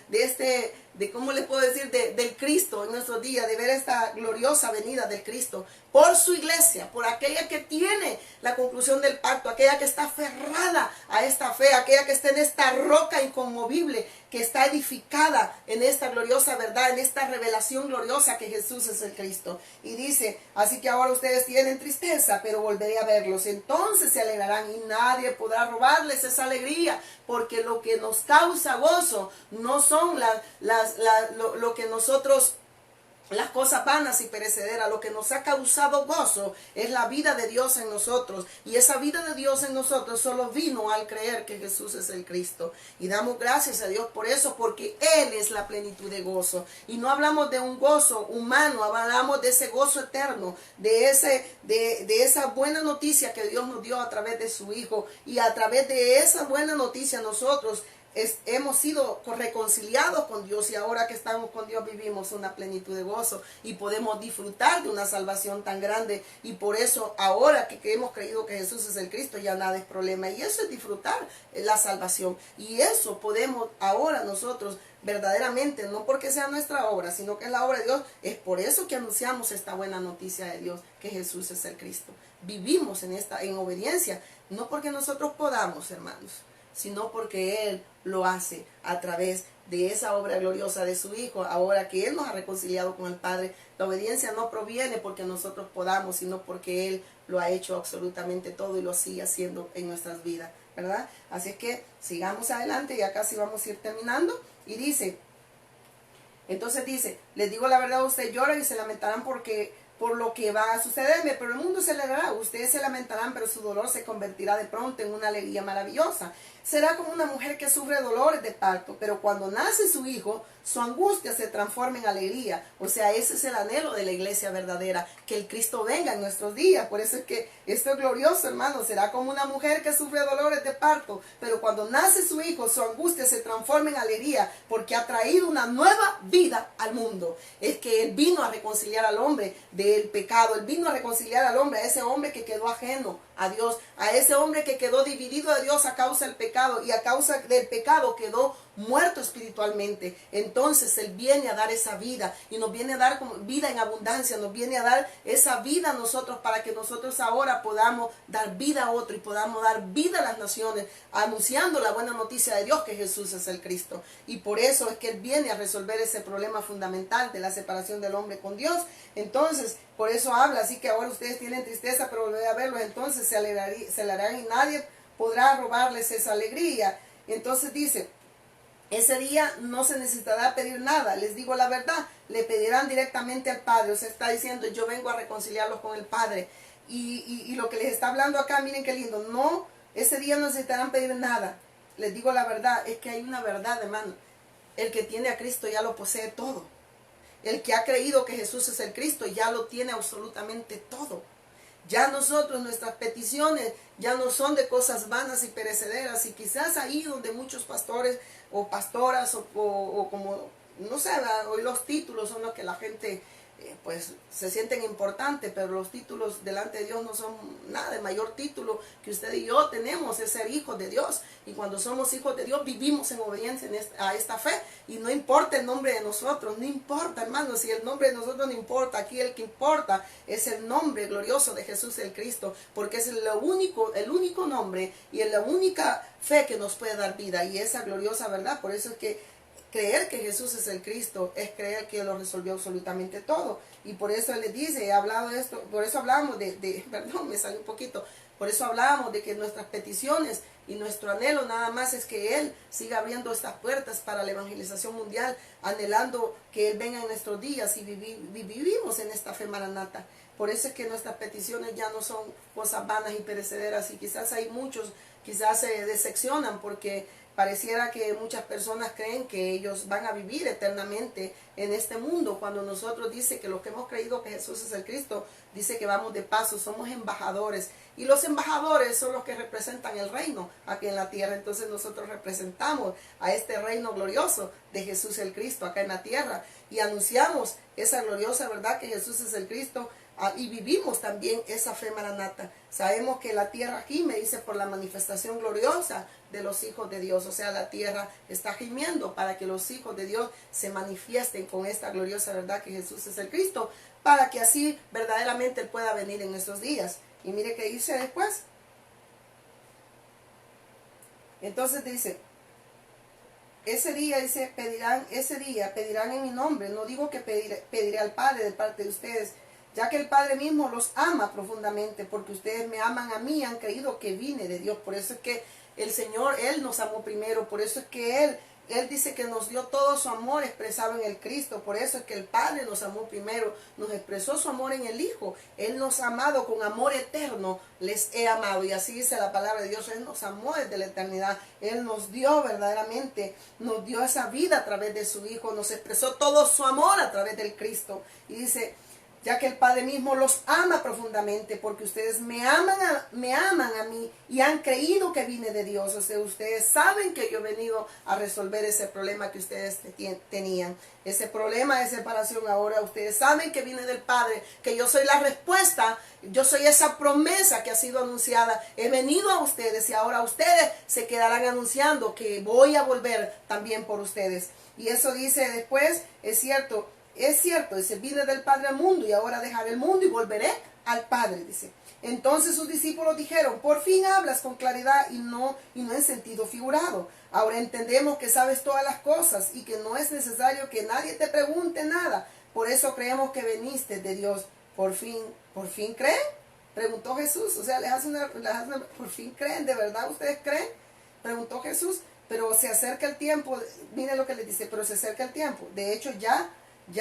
¿cómo le puedo decir? Del Cristo en nuestros días, de ver esta gloriosa venida del Cristo por su iglesia, por aquella que tiene la conclusión del pacto, aquella que está aferrada a esta fe, aquella que está en esta roca inconmovible, que está edificada en esta gloriosa verdad, en esta revelación gloriosa que Jesús es el Cristo. Y dice, así que ahora ustedes tienen tristeza, pero volveré a verlos. Entonces se alegrarán y nadie podrá robarles esa alegría, porque lo que nos causa gozo no son lo que nosotros, las cosas vanas y perecederas. Lo que nos ha causado gozo es la vida de Dios en nosotros. Y esa vida de Dios en nosotros solo vino al creer que Jesús es el Cristo. Y damos gracias a Dios por eso, porque Él es la plenitud de gozo. Y no hablamos de un gozo humano, hablamos de ese gozo eterno, de esa buena noticia que Dios nos dio a través de su Hijo. Y a través de esa buena noticia nosotros hemos sido reconciliados con Dios, y ahora que estamos con Dios vivimos una plenitud de gozo y podemos disfrutar de una salvación tan grande. Y por eso ahora que hemos creído que Jesús es el Cristo, ya nada es problema, y eso es disfrutar la salvación. Y eso podemos ahora nosotros verdaderamente, no porque sea nuestra obra, sino que es la obra de Dios. Es por eso que anunciamos esta buena noticia de Dios, que Jesús es el Cristo. Vivimos en obediencia, no porque nosotros podamos, hermanos, sino porque Él lo hace a través de esa obra gloriosa de su Hijo. Ahora que Él nos ha reconciliado con el Padre, la obediencia no proviene porque nosotros podamos, sino porque Él lo ha hecho absolutamente todo y lo sigue haciendo en nuestras vidas, ¿verdad? Así es que sigamos adelante, ya casi vamos a ir terminando. Y dice, entonces dice, les digo la verdad, ustedes lloran y se lamentarán por lo que va a sucederme, pero el mundo se alegrará. Ustedes se lamentarán, pero su dolor se convertirá de pronto en una alegría maravillosa. Será como una mujer que sufre dolores de parto, pero cuando nace su hijo, su angustia se transforma en alegría. O sea, ese es el anhelo de la iglesia verdadera, que el Cristo venga en nuestros días. Por eso es que esto es glorioso, hermano. Será como una mujer que sufre dolores de parto, pero cuando nace su hijo, su angustia se transforma en alegría, porque ha traído una nueva vida al mundo. Es que Él vino a reconciliar al hombre del pecado. Él vino a reconciliar al hombre, a ese hombre que quedó ajeno a Dios, a ese hombre que quedó dividido de Dios a causa del pecado, y a causa del pecado quedó muerto espiritualmente. Entonces Él viene a dar esa vida, y nos viene a dar como vida en abundancia, nos viene a dar esa vida a nosotros, para que nosotros ahora podamos dar vida a otro y podamos dar vida a las naciones, anunciando la buena noticia de Dios, que Jesús es el Cristo. Y por eso es que Él viene a resolver ese problema fundamental de la separación del hombre con Dios. Entonces, por eso habla, así que ahora ustedes tienen tristeza, pero volveré a verlos, entonces se alegrarán y nadie podrá robarles esa alegría. Entonces dice, ese día no se necesitará pedir nada, les digo la verdad, le pedirán directamente al Padre. O sea, está diciendo, yo vengo a reconciliarlos con el Padre. Y lo que les está hablando acá, miren qué lindo, no, ese día no necesitarán pedir nada. Les digo la verdad, es que hay una verdad, hermano. El que tiene a Cristo ya lo posee todo. El que ha creído que Jesús es el Cristo ya lo tiene absolutamente todo. Ya nosotros, nuestras peticiones ya no son de cosas vanas y perecederas. Y quizás ahí donde muchos pastores o pastoras o como, no sé, hoy los títulos son los que la gente pues se sienten importantes, pero los títulos delante de Dios no son nada. El mayor título que usted y yo tenemos es ser hijos de Dios, y cuando somos hijos de Dios vivimos en obediencia a esta fe, y no importa el nombre de nosotros, no importa, hermanos, si el nombre de nosotros no importa. Aquí el que importa es el nombre glorioso de Jesús el Cristo, porque es el único nombre y es la única fe que nos puede dar vida, y esa gloriosa verdad. Por eso es que creer que Jesús es el Cristo es creer que Él lo resolvió absolutamente todo. Y por eso Él les dice, he hablado de esto, por eso hablamos perdón, me salió un poquito, por eso hablábamos de que nuestras peticiones y nuestro anhelo nada más es que Él siga abriendo estas puertas para la evangelización mundial, anhelando que Él venga en nuestros días y vivimos en esta fe maranata. Por eso es que nuestras peticiones ya no son cosas vanas y perecederas, y quizás hay muchos, quizás se decepcionan porque pareciera que muchas personas creen que ellos van a vivir eternamente en este mundo, cuando nosotros dice que los que hemos creído que Jesús es el Cristo, dice que vamos de paso, somos embajadores, y los embajadores son los que representan el reino aquí en la tierra. Entonces nosotros representamos a este reino glorioso de Jesús el Cristo acá en la tierra, y anunciamos esa gloriosa verdad que Jesús es el Cristo. Y vivimos también esa fe maranata. Sabemos que la tierra gime, dice, por la manifestación gloriosa de los hijos de Dios. O sea, la tierra está gimiendo para que los hijos de Dios se manifiesten con esta gloriosa verdad que Jesús es el Cristo, para que así verdaderamente Él pueda venir en nuestros días. Y mire qué dice después. Entonces dice, ese día pedirán en mi nombre. No digo que pediré al Padre de parte de ustedes, ya que el Padre mismo los ama profundamente, porque ustedes me aman a mí y han creído que vine de Dios. Por eso es que el Señor, Él nos amó primero. Por eso es que Él dice que nos dio todo su amor expresado en el Cristo. Por eso es que el Padre nos amó primero, nos expresó su amor en el Hijo. Él nos ha amado con amor eterno, les he amado. Y así dice la palabra de Dios, Él nos amó desde la eternidad. Él nos dio verdaderamente, nos dio esa vida a través de su Hijo, nos expresó todo su amor a través del Cristo. Y dice, ya que el Padre mismo los ama profundamente, porque ustedes me aman a mí y han creído que vine de Dios. O sea, ustedes saben que yo he venido a resolver ese problema que ustedes tenían, ese problema de separación. Ahora ustedes saben que vine del Padre, que yo soy la respuesta, yo soy esa promesa que ha sido anunciada. He venido a ustedes y ahora ustedes se quedarán anunciando que voy a volver también por ustedes. Y eso dice después, es cierto, dice, vine del Padre al mundo y ahora dejaré el mundo y volveré al Padre, dice. Entonces sus discípulos dijeron, por fin hablas con claridad y no en sentido figurado. Ahora entendemos que sabes todas las cosas y que no es necesario que nadie te pregunte nada. Por eso creemos que veniste de Dios. ¿Por fin creen? Preguntó Jesús. O sea, ¿por fin creen? ¿De verdad ustedes creen? Preguntó Jesús. Pero se acerca el tiempo, miren lo que les dice, pero se acerca el tiempo. De hecho, ya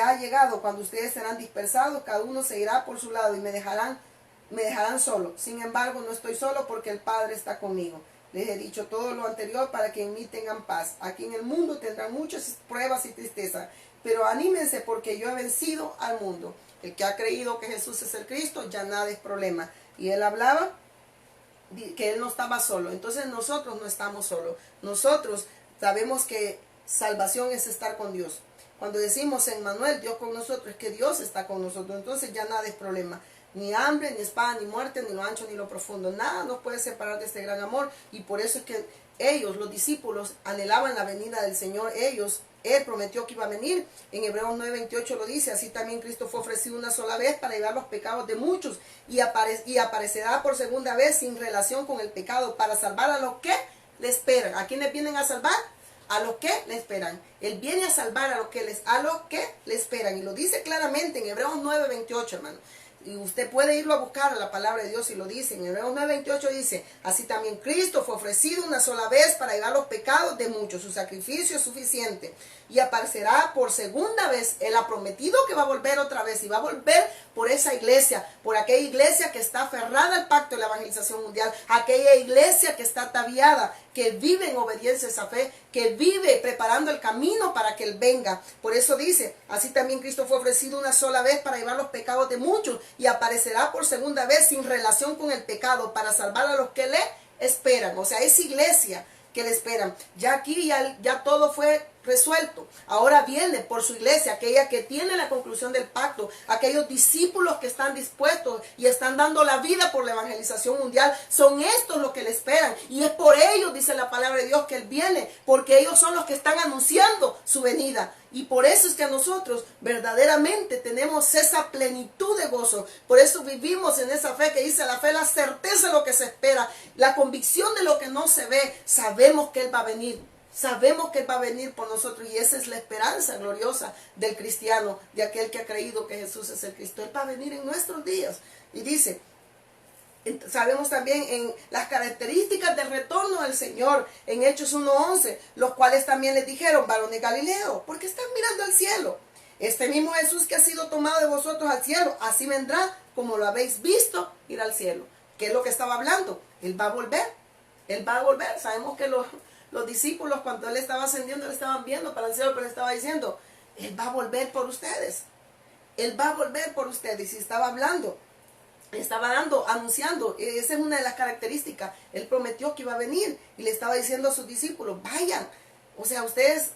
ha llegado cuando ustedes serán dispersados, cada uno se irá por su lado y me dejarán solo. Sin embargo, no estoy solo porque el Padre está conmigo. Les he dicho todo lo anterior para que en mí tengan paz. Aquí en el mundo tendrán muchas pruebas y tristeza, pero anímense porque yo he vencido al mundo. El que ha creído que Jesús es el Cristo, ya nada es problema. Y él hablaba que él no estaba solo. Entonces nosotros no estamos solos. Nosotros sabemos que salvación es estar con Dios. Cuando decimos Emmanuel, Dios con nosotros, es que Dios está con nosotros. Entonces ya nada es problema. Ni hambre, ni espada, ni muerte, ni lo ancho, ni lo profundo. Nada nos puede separar de este gran amor. Y por eso es que ellos, los discípulos, anhelaban la venida del Señor. Él prometió que iba a venir. En Hebreos 9:28 lo dice. Así también Cristo fue ofrecido una sola vez para llevar los pecados de muchos. Y aparecerá por segunda vez sin relación con el pecado para salvar a los que le esperan. ¿A quiénes vienen a salvar? A los que le esperan. Él viene a salvar a los que le esperan. Y lo dice claramente en Hebreos 9:28, hermano. Y usted puede irlo a buscar a la palabra de Dios y lo dice. En Hebreos 9:28 dice, así también Cristo fue ofrecido una sola vez para llevar los pecados de muchos. Su sacrificio es suficiente. Y aparecerá por segunda vez. Él ha prometido que va a volver otra vez. Y va a volver por esa iglesia. Por aquella iglesia que está aferrada al pacto de la evangelización mundial. Aquella iglesia que está ataviada, que vive en obediencia a esa fe, que vive preparando el camino para que Él venga. Por eso dice, así también Cristo fue ofrecido una sola vez para llevar los pecados de muchos y aparecerá por segunda vez sin relación con el pecado para salvar a los que le esperan. O sea, esa iglesia que le esperan. Ya aquí ya todo fue resuelto. Ahora viene por su iglesia, aquella que tiene la conclusión del pacto, aquellos discípulos que están dispuestos y están dando la vida por la evangelización mundial. Son estos los que le esperan y es por ellos, dice la palabra de Dios, que Él viene, porque ellos son los que están anunciando su venida. Y por eso es que nosotros verdaderamente tenemos esa plenitud de gozo. Por eso vivimos en esa fe que dice la fe, la certeza de lo que se espera, la convicción de lo que no se ve. Sabemos que Él va a venir. Sabemos que Él va a venir por nosotros y esa es la esperanza gloriosa del cristiano, de aquel que ha creído que Jesús es el Cristo. Él va a venir en nuestros días. Y dice, Sabemos también en las características del retorno del Señor, en Hechos 1:11, los cuales también les dijeron, varones Galileo, ¿por qué están mirando al cielo? Este mismo Jesús que ha sido tomado de vosotros al cielo, así vendrá como lo habéis visto ir al cielo. ¿Qué es lo que estaba hablando? Él va a volver. Él va a volver. Sabemos que los discípulos, cuando Él estaba ascendiendo, le estaban viendo para el cielo, pero le estaba diciendo, Él va a volver por ustedes. Él va a volver por ustedes. Y estaba hablando, estaba anunciando. Esa es una de las características. Él prometió que iba a venir y le estaba diciendo a sus discípulos, vayan. O sea, ustedes,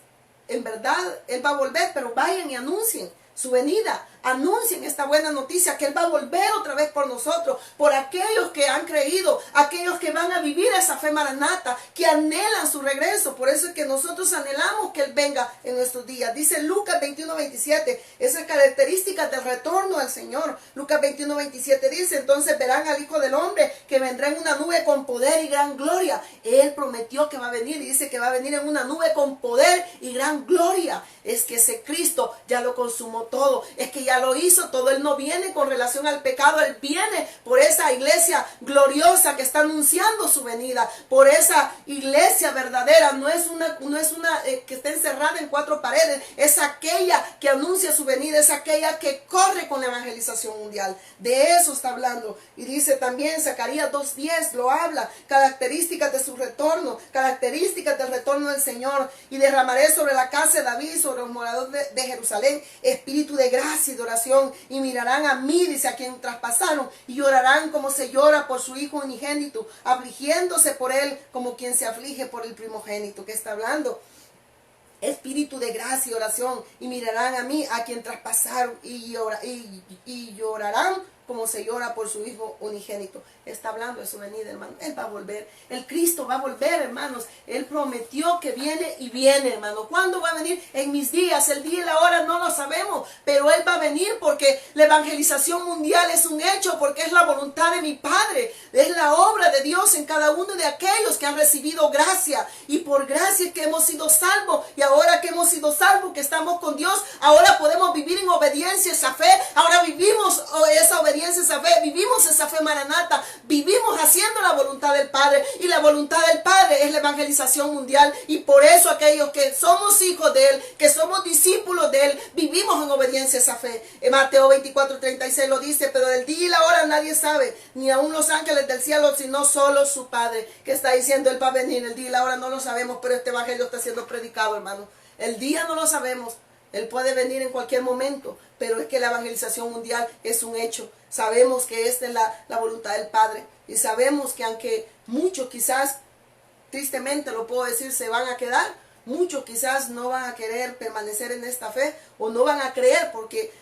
en verdad, Él va a volver, pero vayan y anuncien su venida. Anuncien esta buena noticia, que Él va a volver otra vez por nosotros, por aquellos que han creído, aquellos que van a vivir esa fe maranata, que anhelan su regreso. Por eso es que nosotros anhelamos que Él venga en nuestros días. Dice Lucas 21:27, esas características del retorno al Señor. Lucas 21:27 dice, entonces verán al Hijo del Hombre que vendrá en una nube con poder y gran gloria. Él prometió que va a venir y dice que va a venir en una nube con poder y gran gloria. Es que ese Cristo ya lo consumó todo, es que ya lo hizo todo. Él no viene con relación al pecado, Él viene por esa iglesia gloriosa que está anunciando su venida, por esa iglesia verdadera. No es una que está encerrada en cuatro paredes, es aquella que anuncia su venida, es aquella que corre con la evangelización mundial. De eso está hablando. Y dice también Zacarías 2:10, lo habla, características de su retorno, características del retorno del Señor. Y derramaré sobre la casa de David, sobre los moradores de Jerusalén, espíritu de gracia y de oración, y mirarán a mí, dice, a quien traspasaron, y llorarán como se llora por su hijo unigénito, afligiéndose por él como quien se aflige por el primogénito. ¿Qué está hablando? Espíritu de gracia y oración, y mirarán a mí, a quien traspasaron, y llorarán como se llora por su hijo unigénito. Está hablando de su venida, hermano. Él va a volver. El Cristo va a volver, hermanos. Él prometió que viene y viene, hermano. ¿Cuándo va a venir? En mis días. El día y la hora no lo sabemos, pero Él va a venir porque la evangelización mundial es un hecho, porque es la voluntad de mi Padre. Es la obra de Dios en cada uno de aquellos que han recibido gracia. Y por gracia que hemos sido salvos. Y ahora que hemos sido salvos, que estamos con Dios, ahora podemos vivir en obediencia a esa fe. Ahora vivimos esa obediencia, esa fe. Vivimos esa fe maranata. Vivimos haciendo la voluntad del Padre, y la voluntad del Padre es la evangelización mundial. Y por eso aquellos que somos hijos de Él, que somos discípulos de Él, vivimos en obediencia a esa fe. En Mateo 24:36 lo dice, pero del día y la hora nadie sabe, ni aun los ángeles del cielo, sino solo su Padre. Que está diciendo, Él va a venir. El día y la hora no lo sabemos, pero este evangelio está siendo predicado, hermano. El día no lo sabemos. Él puede venir en cualquier momento, pero es que la evangelización mundial es un hecho. Sabemos que esta es la voluntad del Padre, y sabemos que aunque muchos quizás, tristemente lo puedo decir, se van a quedar, muchos quizás no van a querer permanecer en esta fe, o no van a creer, porque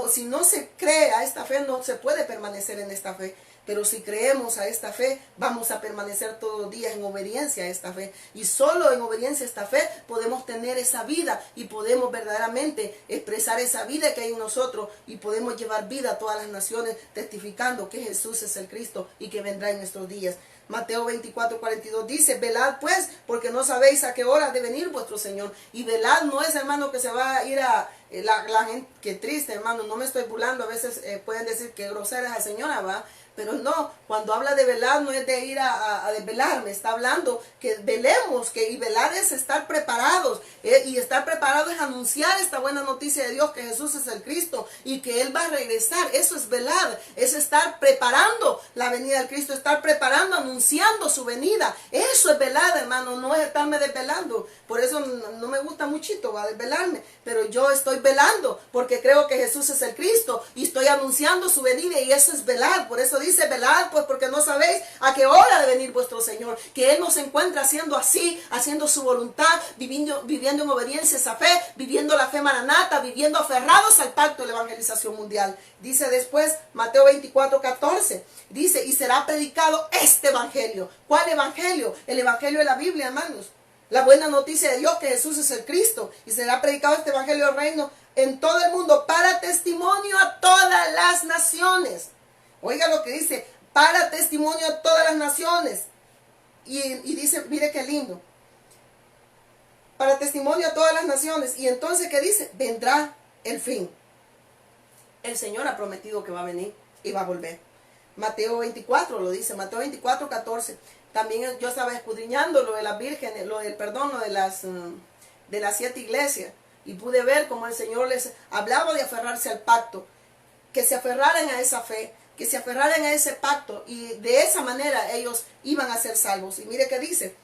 si no se cree a esta fe, no se puede permanecer en esta fe. Pero si creemos a esta fe, vamos a permanecer todos los días en obediencia a esta fe. Y solo en obediencia a esta fe podemos tener esa vida, y podemos verdaderamente expresar esa vida que hay en nosotros, y podemos llevar vida a todas las naciones, testificando que Jesús es el Cristo y que vendrá en nuestros días. Mateo 24:42 dice, velad pues, porque no sabéis a qué hora ha de venir vuestro Señor. Y velad no es, hermano, que se va a ir a la gente. Qué triste, hermano, no me estoy burlando. A veces pueden decir que grosera es la señora, va. Pero no, cuando habla de velar no es de ir a desvelarme, está hablando que velemos, y velar es estar preparados, y estar preparados es anunciar esta buena noticia de Dios, que Jesús es el Cristo y que Él va a regresar. Eso es velar, es estar preparando la venida del Cristo, estar preparando, anunciando su venida. Eso es velar, hermano, no es estarme desvelando. Por eso no me gusta muchito a desvelarme, pero yo estoy velando porque creo que Jesús es el Cristo y estoy anunciando su venida, y eso es velar. Por eso dice, velad pues, porque no sabéis a qué hora de venir vuestro Señor. Que Él nos encuentra haciendo así, haciendo su voluntad, viviendo en obediencia a esa fe, viviendo la fe maranata, viviendo aferrados al pacto de la evangelización mundial. Dice después Mateo 24:14, dice, y será predicado este evangelio. ¿Cuál evangelio? El evangelio de la Biblia, hermanos. La buena noticia de Dios, que Jesús es el Cristo, y será predicado este evangelio del reino en todo el mundo para testimonio a todas las naciones. Oiga lo que dice, para testimonio a todas las naciones. Y dice, mire qué lindo. Para testimonio a todas las naciones. Y entonces, ¿qué dice? Vendrá el fin. El Señor ha prometido que va a venir y va a volver. Mateo 24 lo dice, Mateo 24, 14. También yo estaba escudriñando lo de las vírgenes, lo del perdón, lo de las 7 iglesias. Y pude ver cómo el Señor les hablaba de aferrarse al pacto, que se aferraran a esa fe, que se aferraran a ese pacto, y de esa manera ellos iban a ser salvos. Y mire qué dice: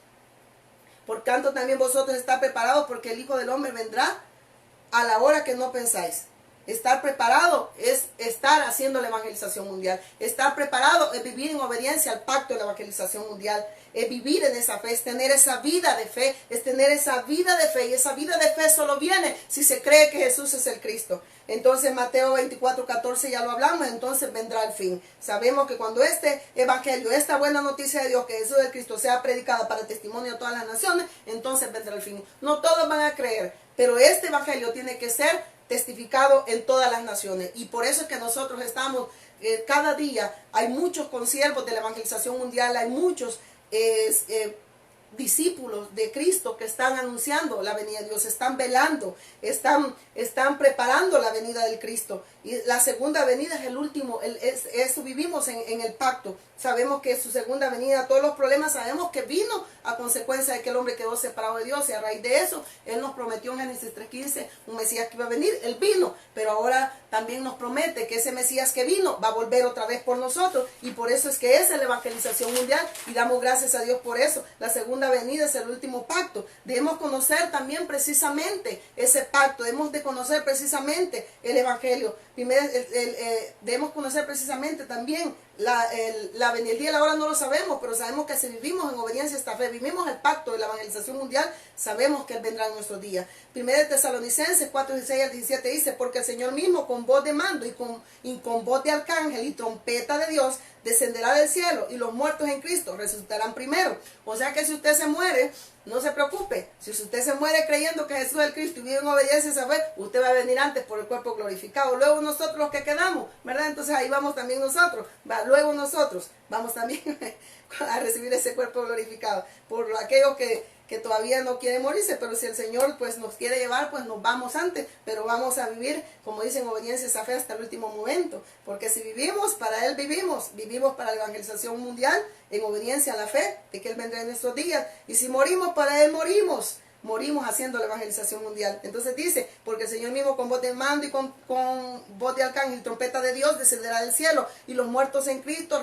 por tanto también vosotros estáis preparados, porque el Hijo del Hombre vendrá a la hora que no pensáis. Estar preparado es estar haciendo la evangelización mundial. Estar preparado es vivir en obediencia al pacto de la evangelización mundial. Es vivir en esa fe, es tener esa vida de fe, es tener esa vida de fe. Y esa vida de fe solo viene si se cree que Jesús es el Cristo. Entonces Mateo 24, 14 ya lo hablamos, entonces vendrá el fin. Sabemos que cuando este evangelio, esta buena noticia de Dios, que Jesús es el Cristo, sea predicada para testimonio a todas las naciones, entonces vendrá el fin. No todos van a creer, pero este evangelio tiene que ser testificado en todas las naciones. Y por eso es que nosotros estamos, cada día hay muchos consiervos de la evangelización mundial, hay muchos discípulos de Cristo que están anunciando la venida de Dios, están velando, están preparando la venida del Cristo. Y la segunda venida es el último, eso vivimos en el pacto. Sabemos que su segunda venida, todos los problemas, sabemos que vino a consecuencia de que el hombre quedó separado de Dios, y a raíz de eso, Él nos prometió en Génesis 3:15 un Mesías que iba a venir. Él vino, pero ahora también nos promete que ese Mesías que vino va a volver otra vez por nosotros, y por eso es que esa es la evangelización mundial, y damos gracias a Dios por eso. La segunda venida es el último pacto. Debemos conocer también precisamente ese pacto, debemos de conocer precisamente el evangelio. Primero, debemos conocer precisamente también el día y la hora no lo sabemos, pero sabemos que si vivimos en obediencia a esta fe, vivimos el pacto de la evangelización mundial, sabemos que Él vendrá en nuestros días. Primero de Tesalonicenses 4:16 al 17 dice: porque el Señor mismo con voz de mando y con voz de arcángel y trompeta de Dios descenderá del cielo, y los muertos en Cristo resucitarán primero. O sea que si usted se muere, no se preocupe. Si usted se muere creyendo que Jesús es el Cristo y vive en obediencia a esa fe, usted va a venir antes por el cuerpo glorificado. Luego nosotros los que quedamos, ¿verdad? Entonces ahí vamos también nosotros. Luego nosotros vamos también a recibir ese cuerpo glorificado. Por aquellos que todavía no quieren morirse, pero si el Señor pues nos quiere llevar, pues nos vamos antes, pero vamos a vivir, como dicen, obediencia a esa fe hasta el último momento. Porque si vivimos, para Él vivimos para la evangelización mundial, en obediencia a la fe de que Él vendrá en nuestros días. Y si morimos, para Él morimos haciendo la evangelización mundial. Entonces dice: porque el Señor mismo con voz de mando y con voz de arcángel y trompeta de Dios descenderá del cielo, y los muertos en Cristo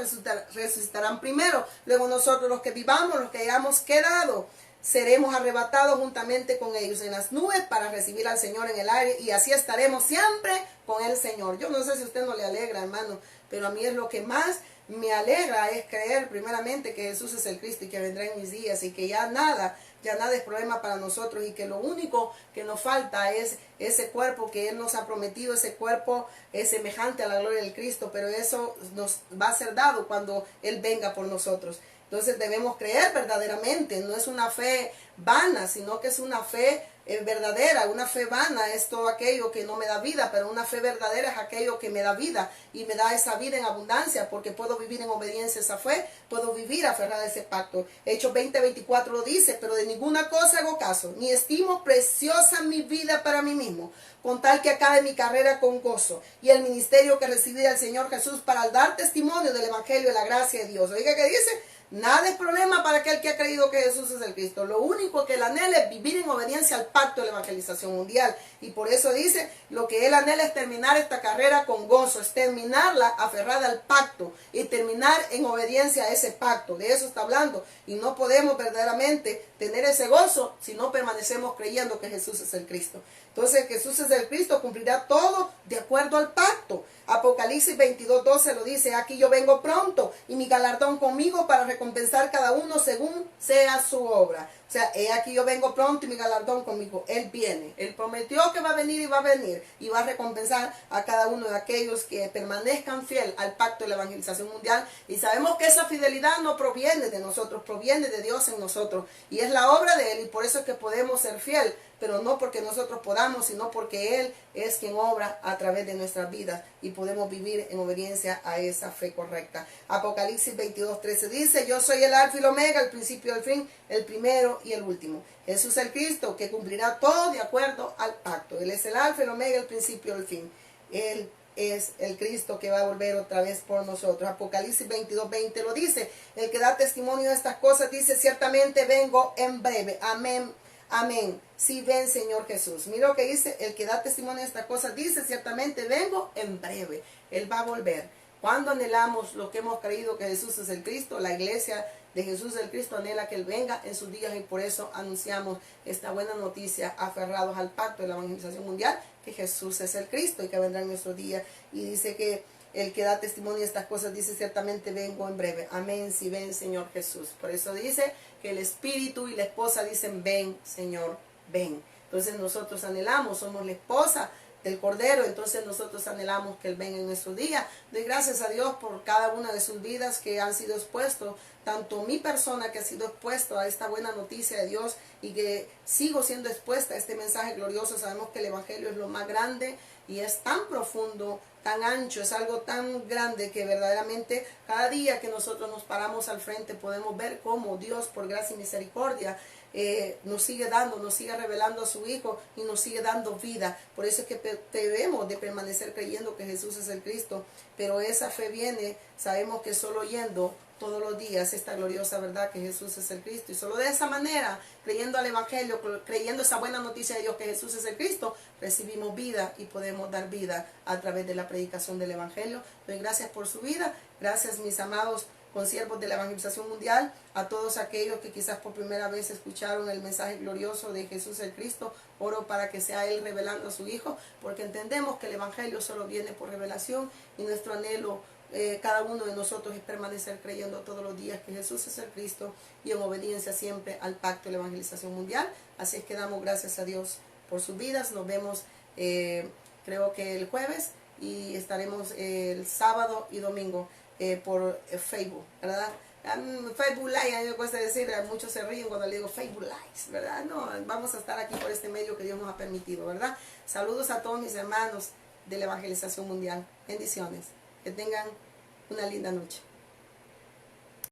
resucitarán primero. Luego nosotros los que vivamos, los que hayamos quedado, seremos arrebatados juntamente con ellos en las nubes para recibir al Señor en el aire, y así estaremos siempre con el Señor. Yo no sé si a usted no le alegra, hermano, pero a mí es lo que más me alegra, es creer primeramente que Jesús es el Cristo y que vendrá en mis días, y que ya nada es problema para nosotros, y que lo único que nos falta es ese cuerpo que Él nos ha prometido. Ese cuerpo es semejante a la gloria del Cristo, pero eso nos va a ser dado cuando Él venga por nosotros. Entonces debemos creer verdaderamente, no es una fe vana, sino que es una fe verdadera. Una fe vana es todo aquello que no me da vida, pero una fe verdadera es aquello que me da vida, y me da esa vida en abundancia, porque puedo vivir en obediencia a esa fe, puedo vivir aferrada a ese pacto. Hechos 20:24 lo dice: pero de ninguna cosa hago caso, ni estimo preciosa mi vida para mí mismo, con tal que acabe mi carrera con gozo, y el ministerio que recibí del Señor Jesús, para dar testimonio del evangelio de la gracia de Dios. Oiga, ¿qué dice? Nada es problema para aquel que ha creído que Jesús es el Cristo. Lo único que él anhela es vivir en obediencia al pacto de la evangelización mundial. Y por eso dice, lo que él anhela es terminar esta carrera con gozo, es terminarla aferrada al pacto y terminar en obediencia a ese pacto. De eso está hablando. Y no podemos verdaderamente tener ese gozo si no permanecemos creyendo que Jesús es el Cristo. Entonces Jesús es el Cristo, cumplirá todo de acuerdo al pacto. Apocalipsis 22:12 lo dice: aquí yo vengo pronto, y mi galardón conmigo para recompensar cada uno según sea su obra. O sea, he aquí yo vengo pronto y mi galardón conmigo. Él viene. Él prometió que va a venir, y va a venir, y va a recompensar a cada uno de aquellos que permanezcan fiel al pacto de la evangelización mundial. Y sabemos que esa fidelidad no proviene de nosotros, proviene de Dios en nosotros, y es la obra de Él, y por eso es que podemos ser fiel, pero no porque nosotros podamos, sino porque Él es quien obra a través de nuestras vidas, y podemos vivir en obediencia a esa fe correcta. Apocalipsis 22:13 dice: yo soy el alfa y el omega, el principio y el fin, el primero y el último. Jesús es el Cristo que cumplirá todo de acuerdo al pacto. Él es el alfa, el omega, el principio y el fin. Él es el Cristo que va a volver otra vez por nosotros. Apocalipsis 22:20 lo dice. El que da testimonio de estas cosas dice, ciertamente vengo en breve. Amén. Amén. Sí, ven, Señor Jesús. Mira lo que dice, el que da testimonio de estas cosas dice, ciertamente vengo en breve. Él va a volver. Cuando anhelamos lo que hemos creído que Jesús es el Cristo, la iglesia de Jesús el Cristo anhela que Él venga en sus días, y por eso anunciamos esta buena noticia, aferrados al pacto de la evangelización mundial, que Jesús es el Cristo y que vendrá en nuestros días. Y dice que el que da testimonio de estas cosas dice, ciertamente vengo en breve. Amén, si ven, Señor Jesús. Por eso dice que el Espíritu y la esposa dicen, ven, Señor, ven. Entonces nosotros anhelamos, somos la esposa del Cordero, entonces nosotros anhelamos que Él venga en nuestro día. Doy gracias a Dios por cada una de sus vidas que han sido expuestos, tanto mi persona que ha sido expuesto a esta buena noticia de Dios, y que sigo siendo expuesta a este mensaje glorioso. Sabemos que el Evangelio es lo más grande y es tan profundo, tan ancho, es algo tan grande que verdaderamente cada día que nosotros nos paramos al frente podemos ver cómo Dios, por gracia y misericordia, nos sigue dando, nos sigue revelando a su Hijo y nos sigue dando vida. Por eso es que debemos de permanecer creyendo que Jesús es el Cristo, pero esa fe viene, sabemos que solo oyendo todos los días esta gloriosa verdad que Jesús es el Cristo, y solo de esa manera, creyendo al Evangelio, creyendo esa buena noticia de Dios que Jesús es el Cristo, recibimos vida y podemos dar vida a través de la predicación del Evangelio. Doy gracias por su vida, gracias mis amados consiervos de la evangelización mundial, a todos aquellos que quizás por primera vez escucharon el mensaje glorioso de Jesús el Cristo. Oro para que sea Él revelando a su Hijo, porque entendemos que el Evangelio solo viene por revelación, y nuestro anhelo, cada uno de nosotros, es permanecer creyendo todos los días que Jesús es el Cristo, y en obediencia siempre al pacto de la evangelización mundial. Así es que damos gracias a Dios por sus vidas. Nos vemos creo que el jueves, y estaremos el sábado y domingo por Facebook, ¿verdad? Facebook Live, a mí me cuesta decir, muchos se ríen cuando le digo Facebook Live, ¿verdad? No, vamos a estar aquí por este medio que Dios nos ha permitido, ¿verdad? Saludos a todos mis hermanos de la evangelización mundial. Bendiciones. Que tengan una linda noche.